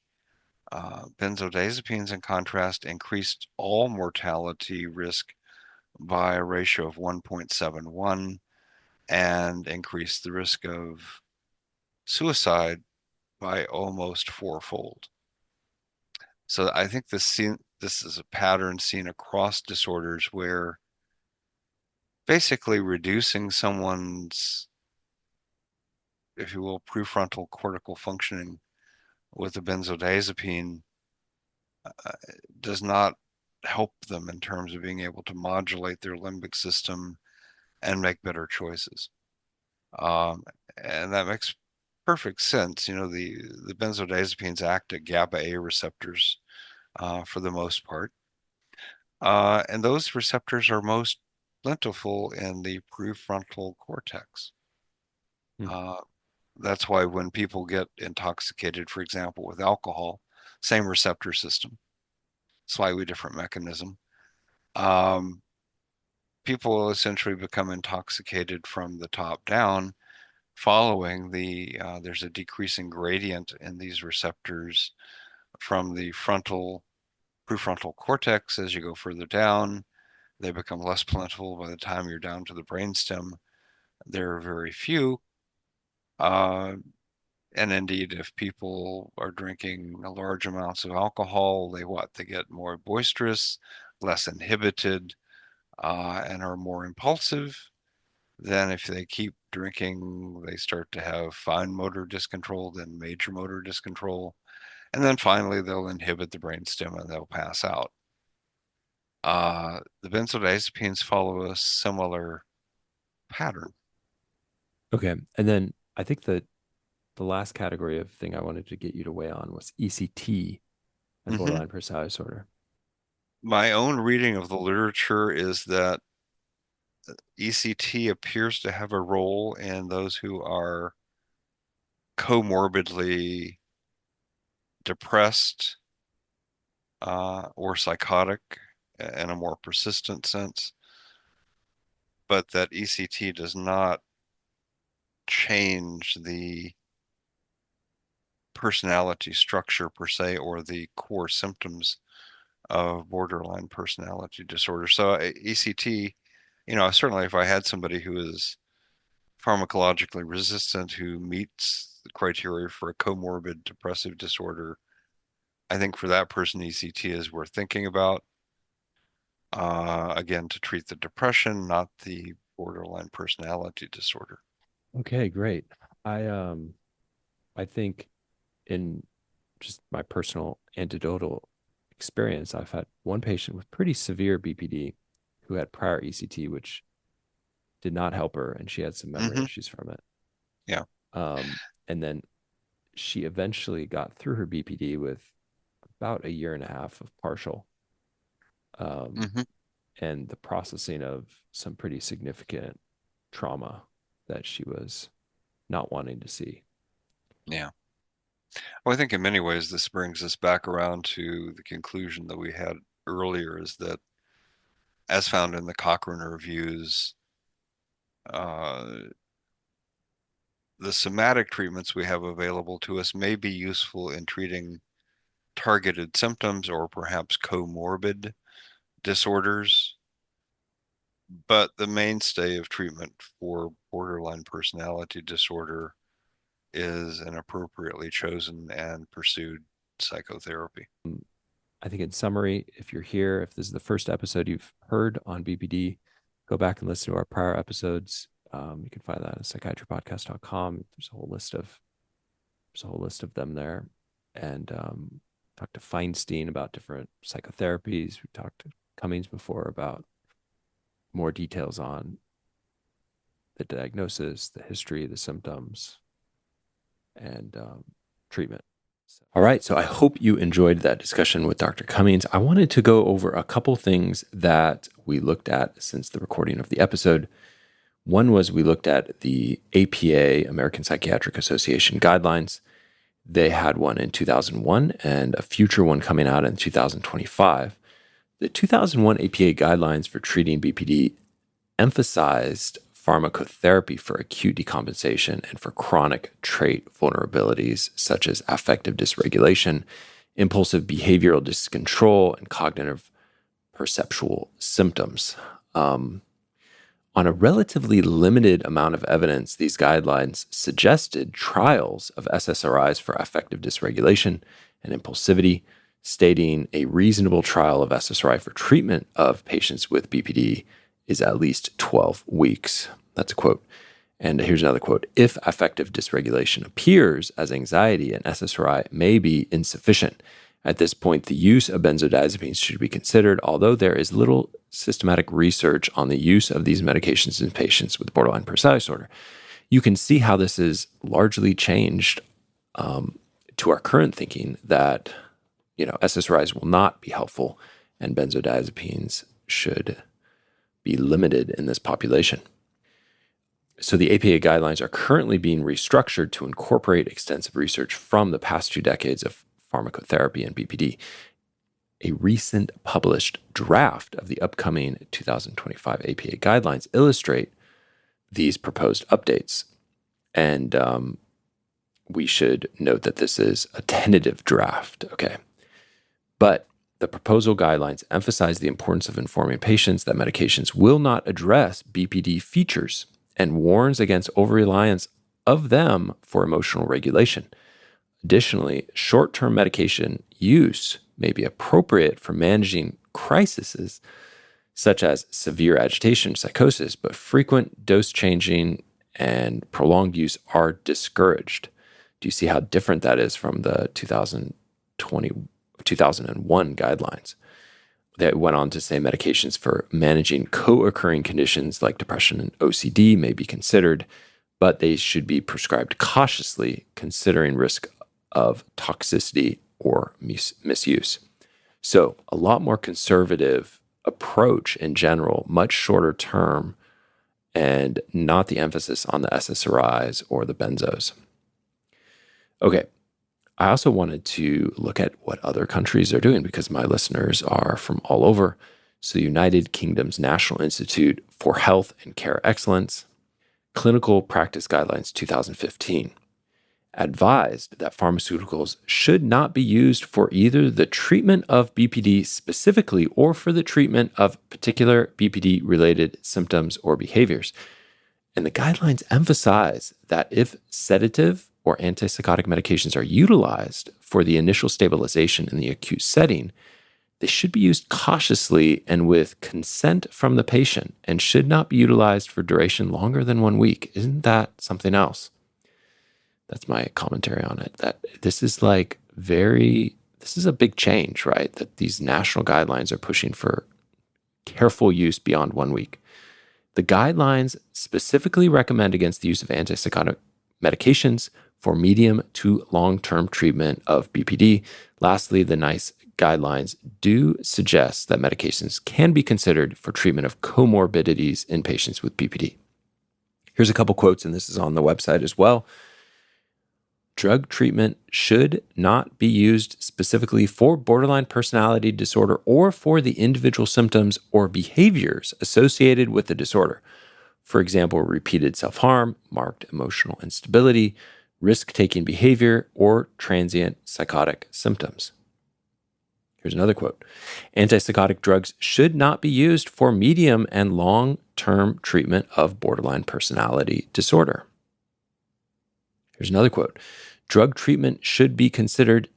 benzodiazepines, in contrast, increased all mortality risk by a ratio of 1.71 and increased the risk of suicide by almost fourfold. So I think this is a pattern seen across disorders where basically reducing someone's, if you will, prefrontal cortical functioning with a benzodiazepine does not help them in terms of being able to modulate their limbic system and make better choices. Um, and that makes perfect sense. The benzodiazepines act at GABA A receptors for the most part. And those receptors are most plentiful in the prefrontal cortex. Hmm. Uh, that's why when people get intoxicated, for example, with alcohol, same receptor system, slightly different mechanism. Um, People essentially become intoxicated from the top down following there's a decreasing gradient in these receptors from the prefrontal cortex. As you go further down, they become less plentiful. By the time you're down to the brainstem, there are very few. Uh, and indeed, if people are drinking large amounts of alcohol, they get more boisterous, less inhibited, and are more impulsive. Then if they keep drinking, they start to have fine motor dyscontrol, then major motor dyscontrol, and then finally they'll inhibit the brainstem and they'll pass out. The benzodiazepines follow a similar pattern. Okay. And then I think the last category of thing I wanted to get you to weigh on was ECT and Mhm. borderline personality disorder. My own reading of the literature is that ECT appears to have a role in those who are comorbidly depressed or psychotic in a more persistent sense, but that ECT does not change the personality structure per se, or the core symptoms of borderline personality disorder. So ECT, certainly if I had somebody who is pharmacologically resistant, who meets the criteria for a comorbid depressive disorder, I think for that person, ECT is worth thinking about. Again, to treat the depression, not the borderline personality disorder. Okay, great. I think in just my personal anecdotal experience, I've had one patient with pretty severe BPD who had prior ECT, which did not help her, and she had some memory Mm-hmm. issues from it. Yeah. And then she eventually got through her BPD with about a year and a half of partial, Mm-hmm. and the processing of some pretty significant trauma that she was not wanting to see. Yeah. Well, I think in many ways this brings us back around to the conclusion that we had earlier, is that, as found in the Cochrane reviews, the somatic treatments we have available to us may be useful in treating targeted symptoms or perhaps comorbid disorders, but the mainstay of treatment for borderline personality disorder is an appropriately chosen and pursued psychotherapy. I think in summary, if you're here, if this is the first episode you've heard on BPD, go back and listen to our prior episodes. You can find that at psychiatrypodcast.com. There's a whole list of them there. And talked to Feinstein about different psychotherapies. We talked to Cummings before about more details on the diagnosis, the history, the symptoms, and treatment. All right, so I hope you enjoyed that discussion with Dr. Cummings. I wanted to go over a couple things that we looked at since the recording of the episode. One was we looked at the APA, American Psychiatric Association guidelines. They had one in 2001 and a future one coming out in 2025. The 2001 APA guidelines for treating BPD emphasized pharmacotherapy for acute decompensation and for chronic trait vulnerabilities such as affective dysregulation, impulsive behavioral discontrol, and cognitive perceptual symptoms. On a relatively limited amount of evidence, these guidelines suggested trials of SSRIs for affective dysregulation and impulsivity, stating a reasonable trial of SSRI for treatment of patients with BPD is at least 12 weeks. That's a quote. And here's another quote. If affective dysregulation appears as anxiety, an SSRI may be insufficient. At this point, the use of benzodiazepines should be considered, although there is little systematic research on the use of these medications in patients with borderline personality disorder. You can see how this is largely changed to our current thinking that, SSRIs will not be helpful and benzodiazepines should be limited in this population. So the APA guidelines are currently being restructured to incorporate extensive research from the past 2 decades of pharmacotherapy and BPD. A recent published draft of the upcoming 2025 APA guidelines illustrate these proposed updates. And we should note that this is a tentative draft, okay? But the proposal guidelines emphasize the importance of informing patients that medications will not address BPD features and warns against over-reliance of them for emotional regulation. Additionally, short-term medication use may be appropriate for managing crises such as severe agitation, psychosis, but frequent dose changing and prolonged use are discouraged. Do you see how different that is from the 2001 guidelines? That went on to say medications for managing co-occurring conditions like depression and OCD may be considered, but they should be prescribed cautiously, considering risk of toxicity or misuse. So a lot more conservative approach in general, much shorter term, and not the emphasis on the SSRIs or the benzos. Okay, I also wanted to look at what other countries are doing because my listeners are from all over. So the United Kingdom's National Institute for Health and Care Excellence, Clinical Practice Guidelines 2015. advised that pharmaceuticals should not be used for either the treatment of BPD specifically or for the treatment of particular BPD-related symptoms or behaviors. And the guidelines emphasize that if sedative or antipsychotic medications are utilized for the initial stabilization in the acute setting, they should be used cautiously and with consent from the patient and should not be utilized for duration longer than 1 week. Isn't that something else? That's my commentary on it. That this is this is a big change, right? That these national guidelines are pushing for careful use beyond 1 week. The guidelines specifically recommend against the use of antipsychotic medications for medium to long-term treatment of BPD. Lastly, the NICE guidelines do suggest that medications can be considered for treatment of comorbidities in patients with BPD. Here's a couple quotes, and this is on the website as well. Drug treatment should not be used specifically for borderline personality disorder or for the individual symptoms or behaviors associated with the disorder. For example, repeated self-harm, marked emotional instability, risk-taking behavior, or transient psychotic symptoms. Here's another quote. Antipsychotic drugs should not be used for medium and long-term treatment of borderline personality disorder. Here's another quote. Drug treatment should be considered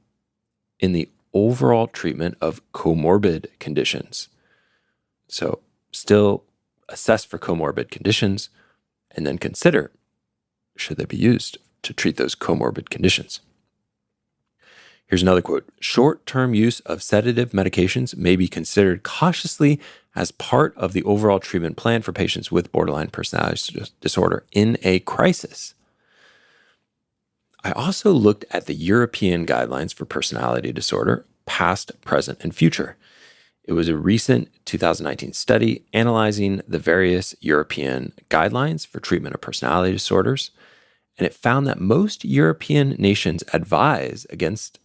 in the overall treatment of comorbid conditions. So still assess for comorbid conditions and then consider, should they be used to treat those comorbid conditions? Here's another quote. Short-term use of sedative medications may be considered cautiously as part of the overall treatment plan for patients with borderline personality disorder in a crisis. I also looked at the European guidelines for personality disorder, past, present, and future. It was a recent 2019 study analyzing the various European guidelines for treatment of personality disorders, and it found that most European nations advise against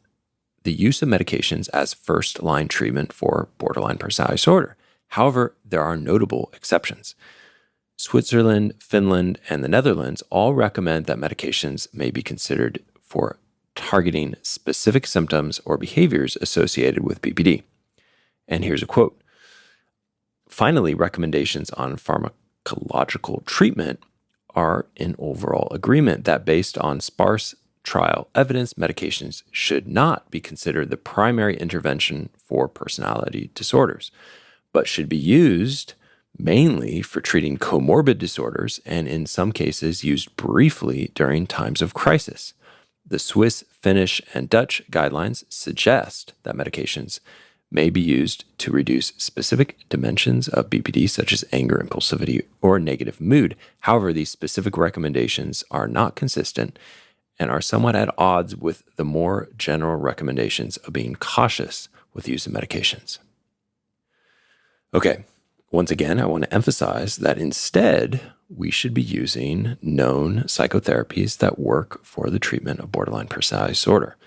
the use of medications as first-line treatment for borderline personality disorder. However, there are notable exceptions. Switzerland, Finland, and the Netherlands all recommend that medications may be considered for targeting specific symptoms or behaviors associated with BPD. And here's a quote. Finally, recommendations on pharmacological treatment are in overall agreement that based on sparse trial evidence, medications should not be considered the primary intervention for personality disorders, but should be used mainly for treating comorbid disorders and in some cases used briefly during times of crisis. The Swiss, Finnish, and Dutch guidelines suggest that medications may be used to reduce specific dimensions of BPD, such as anger, impulsivity, or negative mood. However, these specific recommendations are not consistent and are somewhat at odds with the more general recommendations of being cautious with the use of medications. Okay. Once again, I want to emphasize that instead, we should be using known psychotherapies that work for the treatment of borderline personality disorder,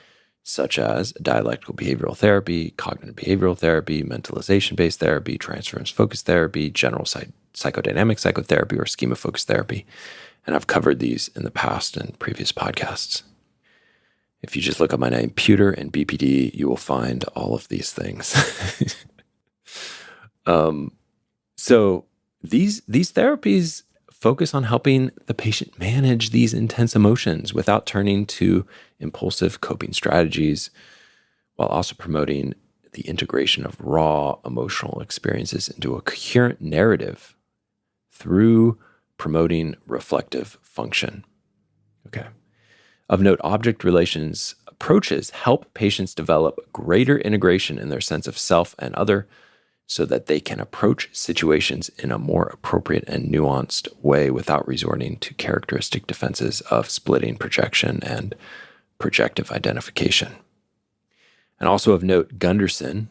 such as dialectical behavioral therapy, cognitive behavioral therapy, mentalization-based therapy, transference-focused therapy, general psychodynamic psychotherapy, or schema-focused therapy. And I've covered these in the past and previous podcasts. If you just look up my name, Pewter and BPD, you will find all of these things. So these therapies focus on helping the patient manage these intense emotions without turning to impulsive coping strategies, while also promoting the integration of raw emotional experiences into a coherent narrative through promoting reflective function. Okay. Of note, object relations approaches help patients develop greater integration in their sense of self and other, so that they can approach situations in a more appropriate and nuanced way without resorting to characteristic defenses of splitting projection and projective identification. And also of note, Gunderson,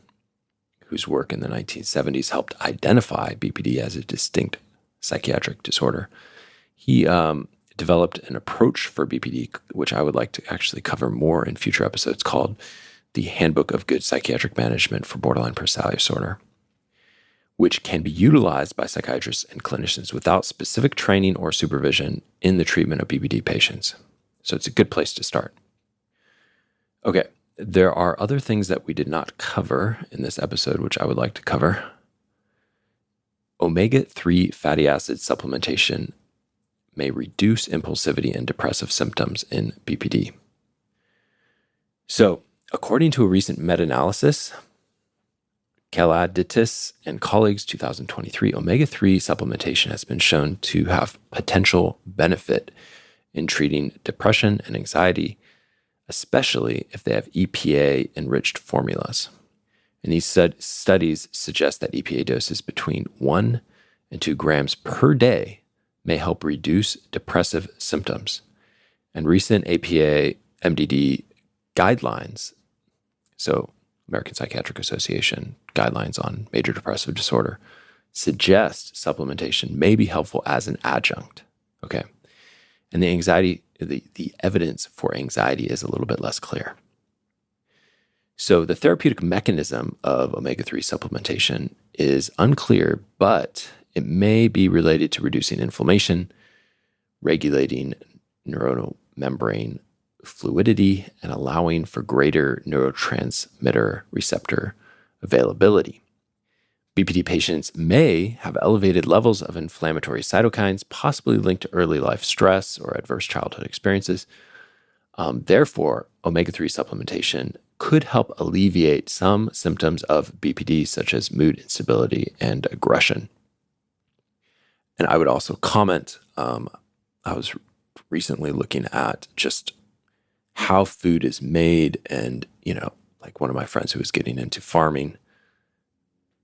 whose work in the 1970s helped identify BPD as a distinct psychiatric disorder, he developed an approach for BPD, which I would like to actually cover more in future episodes, called the Handbook of Good Psychiatric Management for Borderline Personality Disorder, which can be utilized by psychiatrists and clinicians without specific training or supervision in the treatment of BPD patients. So it's a good place to start. Okay, there are other things that we did not cover in this episode, which I would like to cover. Omega-3 fatty acid supplementation may reduce impulsivity and depressive symptoms in BPD. So, according to a recent meta-analysis, Keladidis and colleagues, 2023, omega-3 supplementation has been shown to have potential benefit in treating depression and anxiety, especially if they have EPA-enriched formulas. And these studies suggest that EPA doses between 1 and 2 grams per day may help reduce depressive symptoms. And recent APA MDD guidelines, so American Psychiatric Association guidelines on major depressive disorder, suggest supplementation may be helpful as an adjunct. Okay. And the evidence for anxiety is a little bit less clear. So the therapeutic mechanism of omega-3 supplementation is unclear, but it may be related to reducing inflammation, regulating neuronal membrane fluidity, and allowing for greater neurotransmitter receptor availability. BPD patients may have elevated levels of inflammatory cytokines, possibly linked to early life stress or adverse childhood experiences. Therefore, omega-3 supplementation could help alleviate some symptoms of BPD, such as mood instability and aggression. And I would also comment, I was recently looking at just how food is made, and, like one of my friends who was getting into farming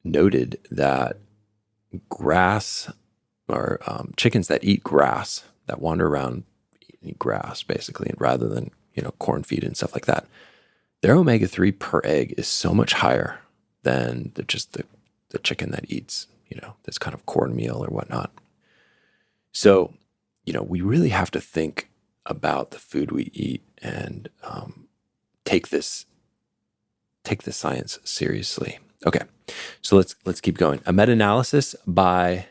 noted that grass, or chickens that eat grass, that wander around eating grass basically, and rather than, corn feed and stuff like that, their omega-3 per egg is so much higher than the chicken that eats, this kind of cornmeal or whatnot. So, we really have to think about the food we eat and take this science seriously. Okay, so let's keep going. A meta-analysis by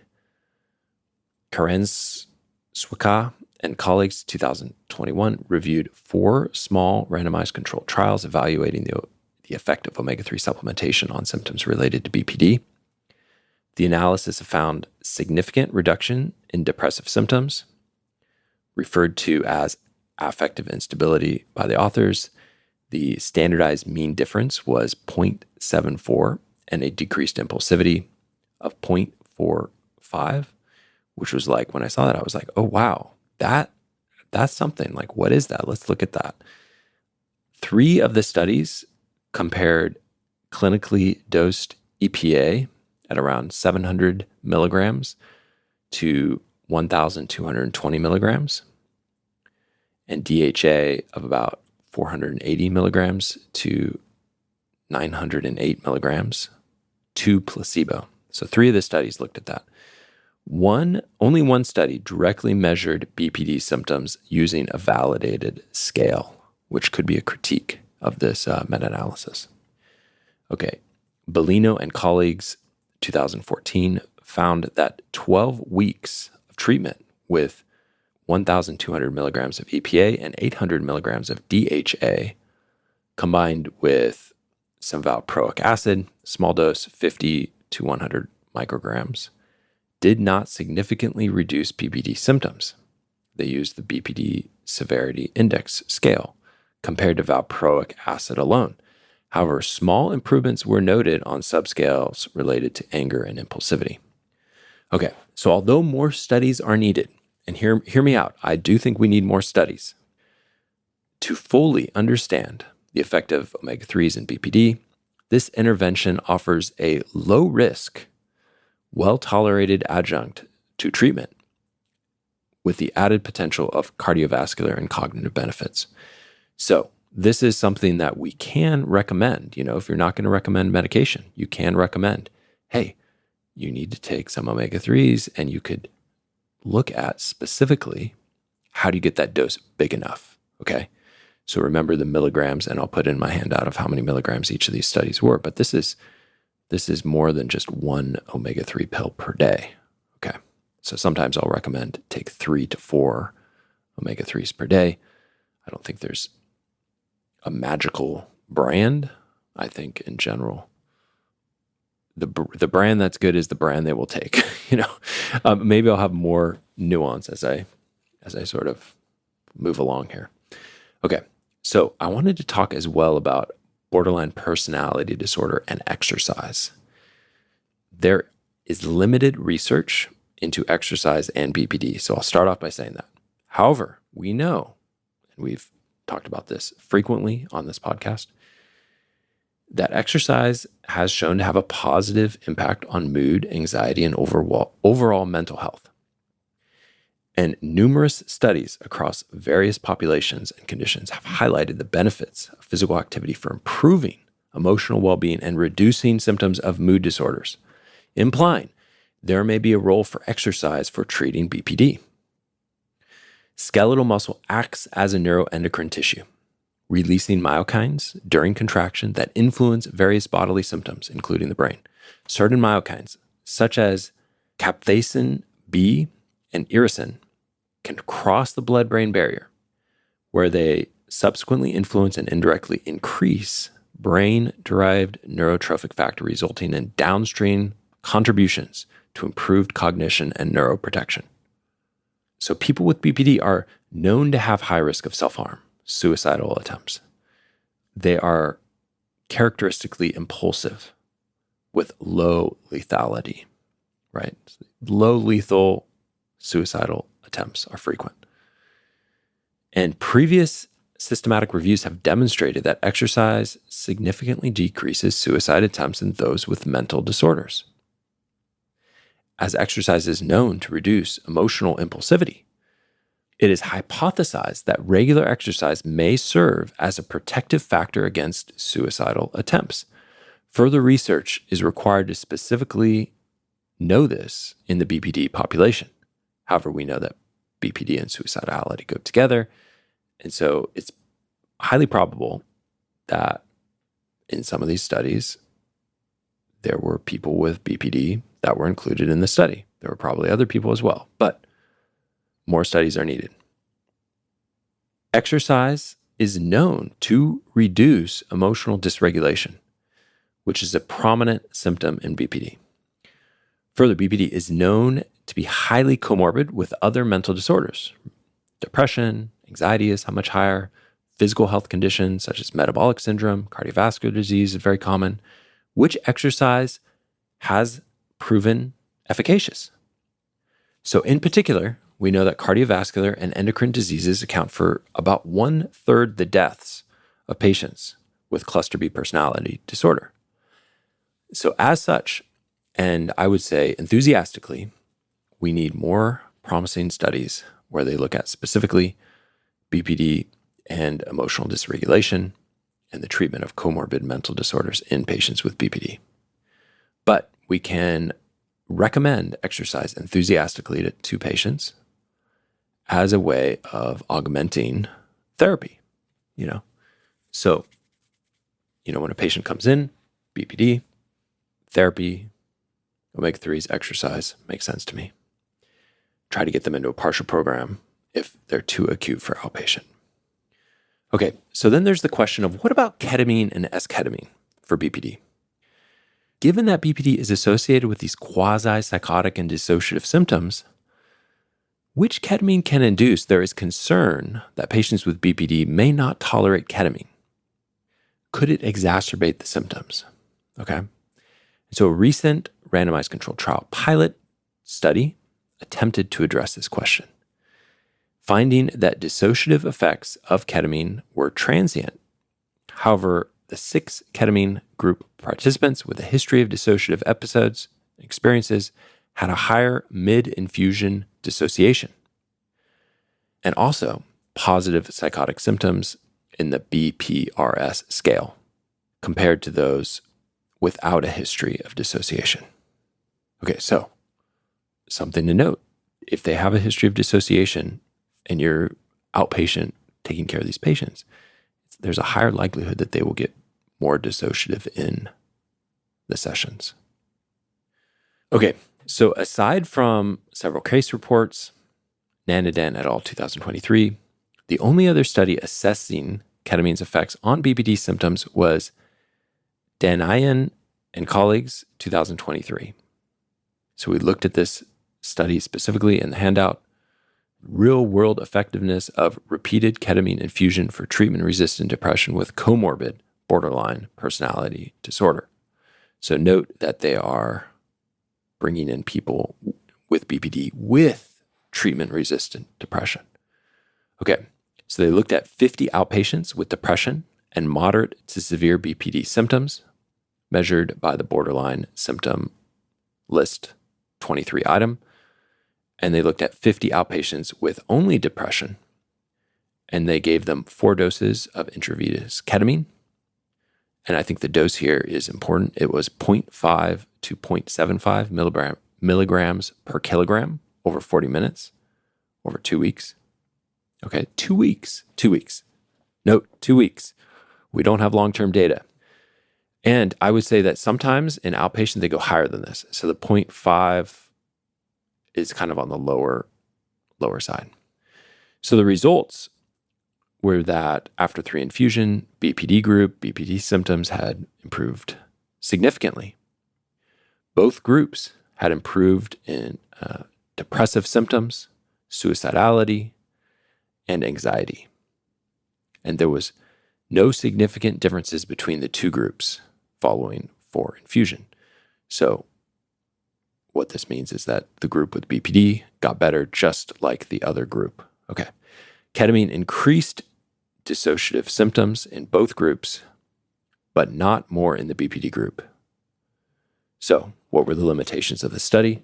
Karenswika and colleagues, 2021, reviewed 4 small randomized controlled trials evaluating the effect of omega-3 supplementation on symptoms related to BPD. The analysis found significant reduction in depressive symptoms, referred to as affective instability by the authors. The standardized mean difference was 0.74 and a decreased impulsivity of 0.45, which was like, when I saw that, I was like, oh, wow, that's something. Like, what is that? Let's look at that. 3 of the studies compared clinically dosed EPA at around 700 milligrams to 1,220 milligrams, and DHA of about 480 milligrams to 908 milligrams to placebo. So 3 of the studies looked at that. Only one study directly measured BPD symptoms using a validated scale, which could be a critique of this meta-analysis. Okay, Bellino and colleagues, 2014, found that 12 weeks of treatment with 1,200 milligrams of EPA and 800 milligrams of DHA, combined with some valproic acid, small dose, 50 to 100 micrograms, did not significantly reduce BPD symptoms. They used the BPD Severity Index scale compared to valproic acid alone. However, small improvements were noted on subscales related to anger and impulsivity. Okay, so although more studies are needed, and hear me out, I do think we need more studies to fully understand the effect of omega-3s in BPD, this intervention offers a low-risk, well-tolerated adjunct to treatment with the added potential of cardiovascular and cognitive benefits. So this is something that we can recommend. If you're not going to recommend medication, you can recommend, hey, you need to take some omega-3s, and you could look at specifically, how do you get that dose big enough? Okay. So remember the milligrams, and I'll put in my handout of how many milligrams each of these studies were, but this is more than just 1 omega-3 pill per day. Okay. So sometimes I'll recommend take 3 to 4 omega-3s per day. I don't think there's a magical brand. I think in general, the brand that's good is the brand they will take. Maybe I'll have more nuance as I sort of move along here. Okay, so I wanted to talk as well about borderline personality disorder and exercise. There is limited research into exercise and BPD, so I'll start off by saying that. However, we know, and we've talked about this frequently on this podcast, that exercise has shown to have a positive impact on mood, anxiety, and overall mental health. And numerous studies across various populations and conditions have highlighted the benefits of physical activity for improving emotional well-being and reducing symptoms of mood disorders, implying there may be a role for exercise for treating BPD. Skeletal muscle acts as a neuroendocrine tissue, releasing myokines during contraction that influence various bodily symptoms, including the brain. Certain myokines, such as capsaicin B and irisin, can cross the blood-brain barrier, where they subsequently influence and indirectly increase brain-derived neurotrophic factor, resulting in downstream contributions to improved cognition and neuroprotection. So people with BPD are known to have high risk of self-harm, suicidal attempts. They are characteristically impulsive with low lethality, right? Low lethal suicidal attempts are frequent. And previous systematic reviews have demonstrated that exercise significantly decreases suicide attempts in those with mental disorders. As exercise is known to reduce emotional impulsivity, it is hypothesized that regular exercise may serve as a protective factor against suicidal attempts. Further research is required to specifically know this in the BPD population. However, we know that BPD and suicidality go together. And so it's highly probable that in some of these studies, there were people with BPD that were included in the study. There were probably other people as well, but more studies are needed. Exercise is known to reduce emotional dysregulation, which is a prominent symptom in BPD. Further, BPD is known to be highly comorbid with other mental disorders. Depression, anxiety is much higher. Physical health conditions such as metabolic syndrome, cardiovascular disease is very common, which exercise has proven efficacious. So in particular, we know that cardiovascular and endocrine diseases account for about 1/3 the deaths of patients with cluster B personality disorder. So as such, and I would say enthusiastically, we need more promising studies where they look at specifically BPD and emotional dysregulation and the treatment of comorbid mental disorders in patients with BPD. But we can recommend exercise enthusiastically to patients as a way of augmenting therapy, So, when a patient comes in, BPD, therapy, omega-3s, exercise makes sense to me. Try to get them into a partial program if they're too acute for outpatient. Okay, so then there's the question of what about ketamine and esketamine for BPD? Given that BPD is associated with these quasi-psychotic and dissociative symptoms, which ketamine can induce, there is concern that patients with BPD may not tolerate ketamine. Could it exacerbate the symptoms? Okay. So a recent randomized controlled trial pilot study attempted to address this question, finding that dissociative effects of ketamine were transient. However, the 6 ketamine group participants with a history of dissociative episodes and experiences had a higher mid-infusion dissociation and also positive psychotic symptoms in the BPRS scale compared to those without a history of dissociation. Okay, so something to note. If they have a history of dissociation and you're outpatient taking care of these patients, there's a higher likelihood that they will get more dissociative in the sessions. Okay, so aside from several case reports, Nandadan et al. 2023, The only other study assessing ketamine's effects on BPD symptoms was Danayan and colleagues, 2023. So we looked at this study specifically in the handout. Real-world effectiveness of repeated ketamine infusion for treatment-resistant depression with comorbid borderline personality disorder. So note that they are bringing in people with BPD with treatment-resistant depression. Okay, so they looked at 50 outpatients with depression and moderate to severe BPD symptoms, measured by the borderline symptom list 23 item. And they looked at 50 outpatients with only depression, and they gave them 4 doses of intravenous ketamine. And I think the dose here is important. It was 0.5 to 0.75 milligrams per kilogram over 40 minutes, over 2 weeks. Okay, 2 weeks. 2 weeks. Note, 2 weeks. We don't have long-term data. And I would say that sometimes in outpatient, they go higher than this. So the 0.5 is kind of on the lower side. So the results were that after 3 infusion, BPD group, BPD symptoms had improved significantly. Both groups had improved in depressive symptoms, suicidality, and anxiety. And there was no significant differences between the 2 groups following 4 infusion. So what this means is that the group with BPD got better just like the other group. Okay. Ketamine increased dissociative symptoms in both groups, but not more in the BPD group. So, what were the limitations of the study?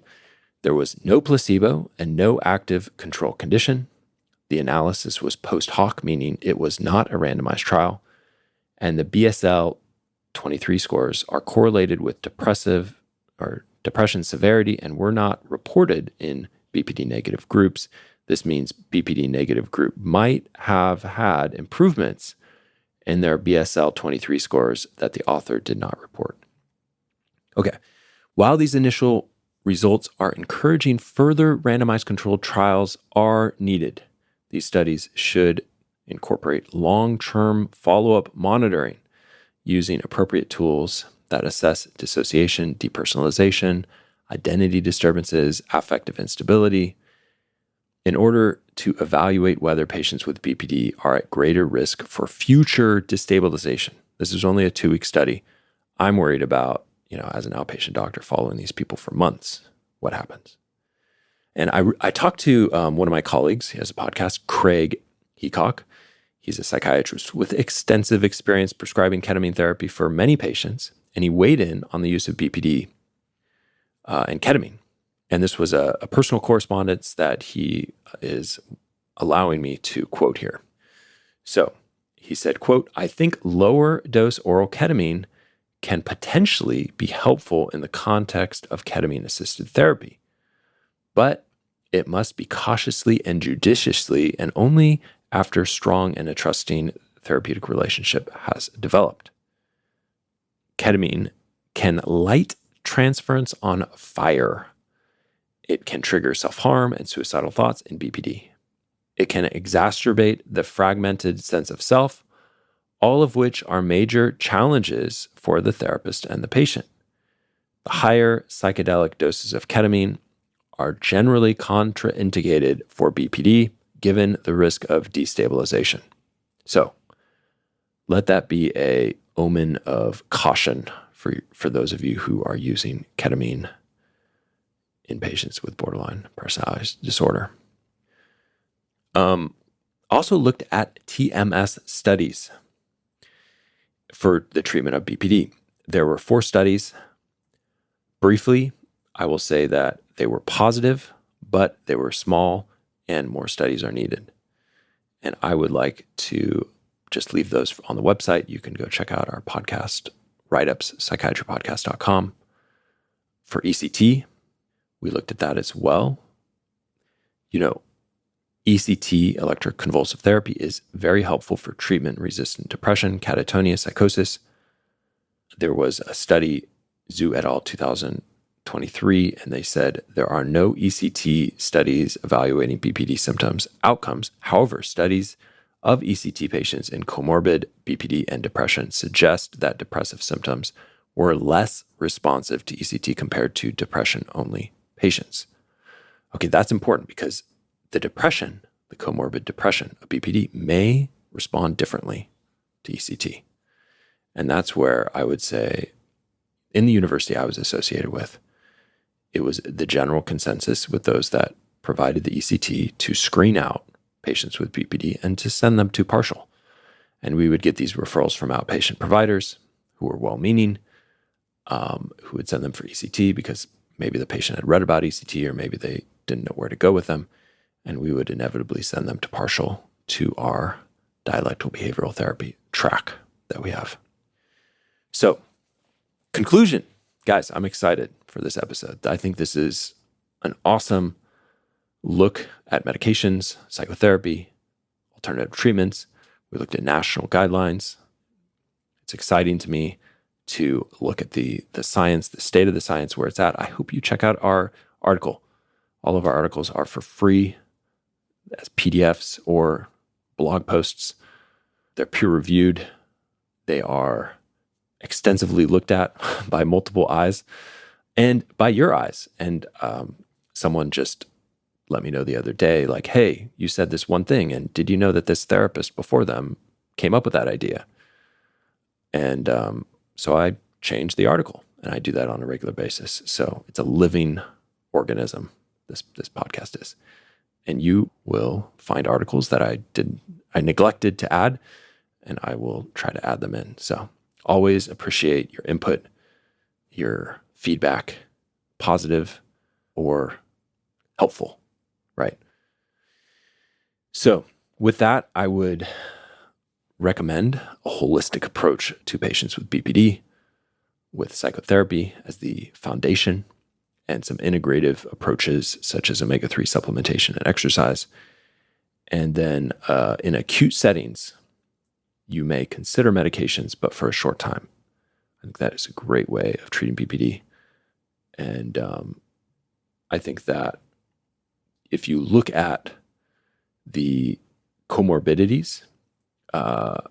There was no placebo and no active control condition. The analysis was post hoc, meaning it was not a randomized trial. And the BSL-23 scores are correlated with depression severity and were not reported in BPD negative groups. This means BPD negative group might have had improvements in their BSL-23 scores that the author did not report. Okay, while these initial results are encouraging, further randomized controlled trials are needed. These studies should incorporate long-term follow-up monitoring using appropriate tools that assess dissociation, depersonalization, identity disturbances, affective instability, in order to evaluate whether patients with BPD are at greater risk for future destabilization. This is only a 2-week study. I'm worried about, as an outpatient doctor, following these people for months, what happens? And I talked to one of my colleagues. He has a podcast, Craig Heacock. He's a psychiatrist with extensive experience prescribing ketamine therapy for many patients, and he weighed in on the use of BPD and ketamine. And this was a personal correspondence that he is allowing me to quote here. So he said, quote, "I think lower dose oral ketamine can potentially be helpful in the context of ketamine-assisted therapy, but it must be cautiously and judiciously and only after strong and a trusting therapeutic relationship has developed. Ketamine can light transference on fire. It can trigger self-harm and suicidal thoughts in BPD. It can exacerbate the fragmented sense of self, all of which are major challenges for the therapist and the patient. The higher psychedelic doses of ketamine are generally contraindicated for BPD, given the risk of destabilization." So let that be a omen of caution for those of you who are using ketamine in patients with borderline personality disorder. Also looked at TMS studies for the treatment of BPD. There were 4 studies. Briefly, I will say that they were positive, but they were small and more studies are needed. And I would like to just leave those on the website. You can go check out our podcast write-ups, psychiatrypodcast.com. For ECT, we looked at that as well. ECT, electroconvulsive therapy, is very helpful for treatment-resistant depression, catatonia, psychosis. There was a study, Zhu et al. 2023, and they said there are no ECT studies evaluating BPD symptoms outcomes. However, studies of ECT patients in comorbid BPD and depression suggest that depressive symptoms were less responsive to ECT compared to depression-only patients. Okay, that's important because the depression, the comorbid depression of BPD, may respond differently to ECT. And that's where I would say, in the university I was associated with, it was the general consensus with those that provided the ECT to screen out patients with BPD and to send them to partial. And we would get these referrals from outpatient providers who were well-meaning, who would send them for ECT because maybe the patient had read about ECT or maybe they didn't know where to go with them. And we would inevitably send them to partial to our dialectical behavioral therapy track that we have. So, conclusion, guys, I'm excited for this episode. I think this is an awesome look at medications, psychotherapy, alternative treatments. We looked at national guidelines. It's exciting to me to look at the science, the state of the science, where it's at. I hope you check out our article. All of our articles are for free as PDFs or blog posts. They're peer-reviewed. They are extensively looked at by multiple eyes and by your eyes. And someone just let me know the other day, like, hey, you said this one thing, and did you know that this therapist before them came up with that idea? And so I changed the article, and I do that on a regular basis. So it's a living organism, this podcast is. And you will find articles that I neglected to add, and I will try to add them in. So always appreciate your input, your feedback, positive or helpful, right? So with that, I would recommend a holistic approach to patients with BPD with psychotherapy as the foundation and some integrative approaches such as omega-3 supplementation and exercise. And then in acute settings, you may consider medications, but for a short time. I think that is a great way of treating BPD. And I think that if you look at the comorbidities, the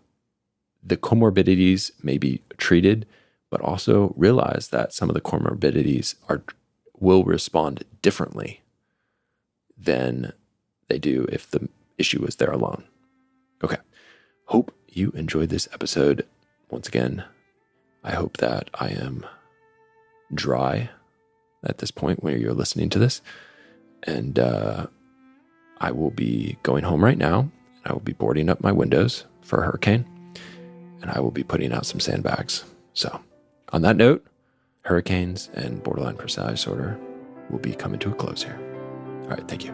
comorbidities may be treated, but also realize that some of the comorbidities will respond differently than they do if the issue is there alone. Okay. Hope you enjoyed this episode. Once again, I hope that I am dry at this point when you're listening to this. And I will be going home right now. I will be boarding up my windows for a hurricane. And I will be putting out some sandbags. So on that note, hurricanes and borderline personality disorder will be coming to a close here. All right, thank you.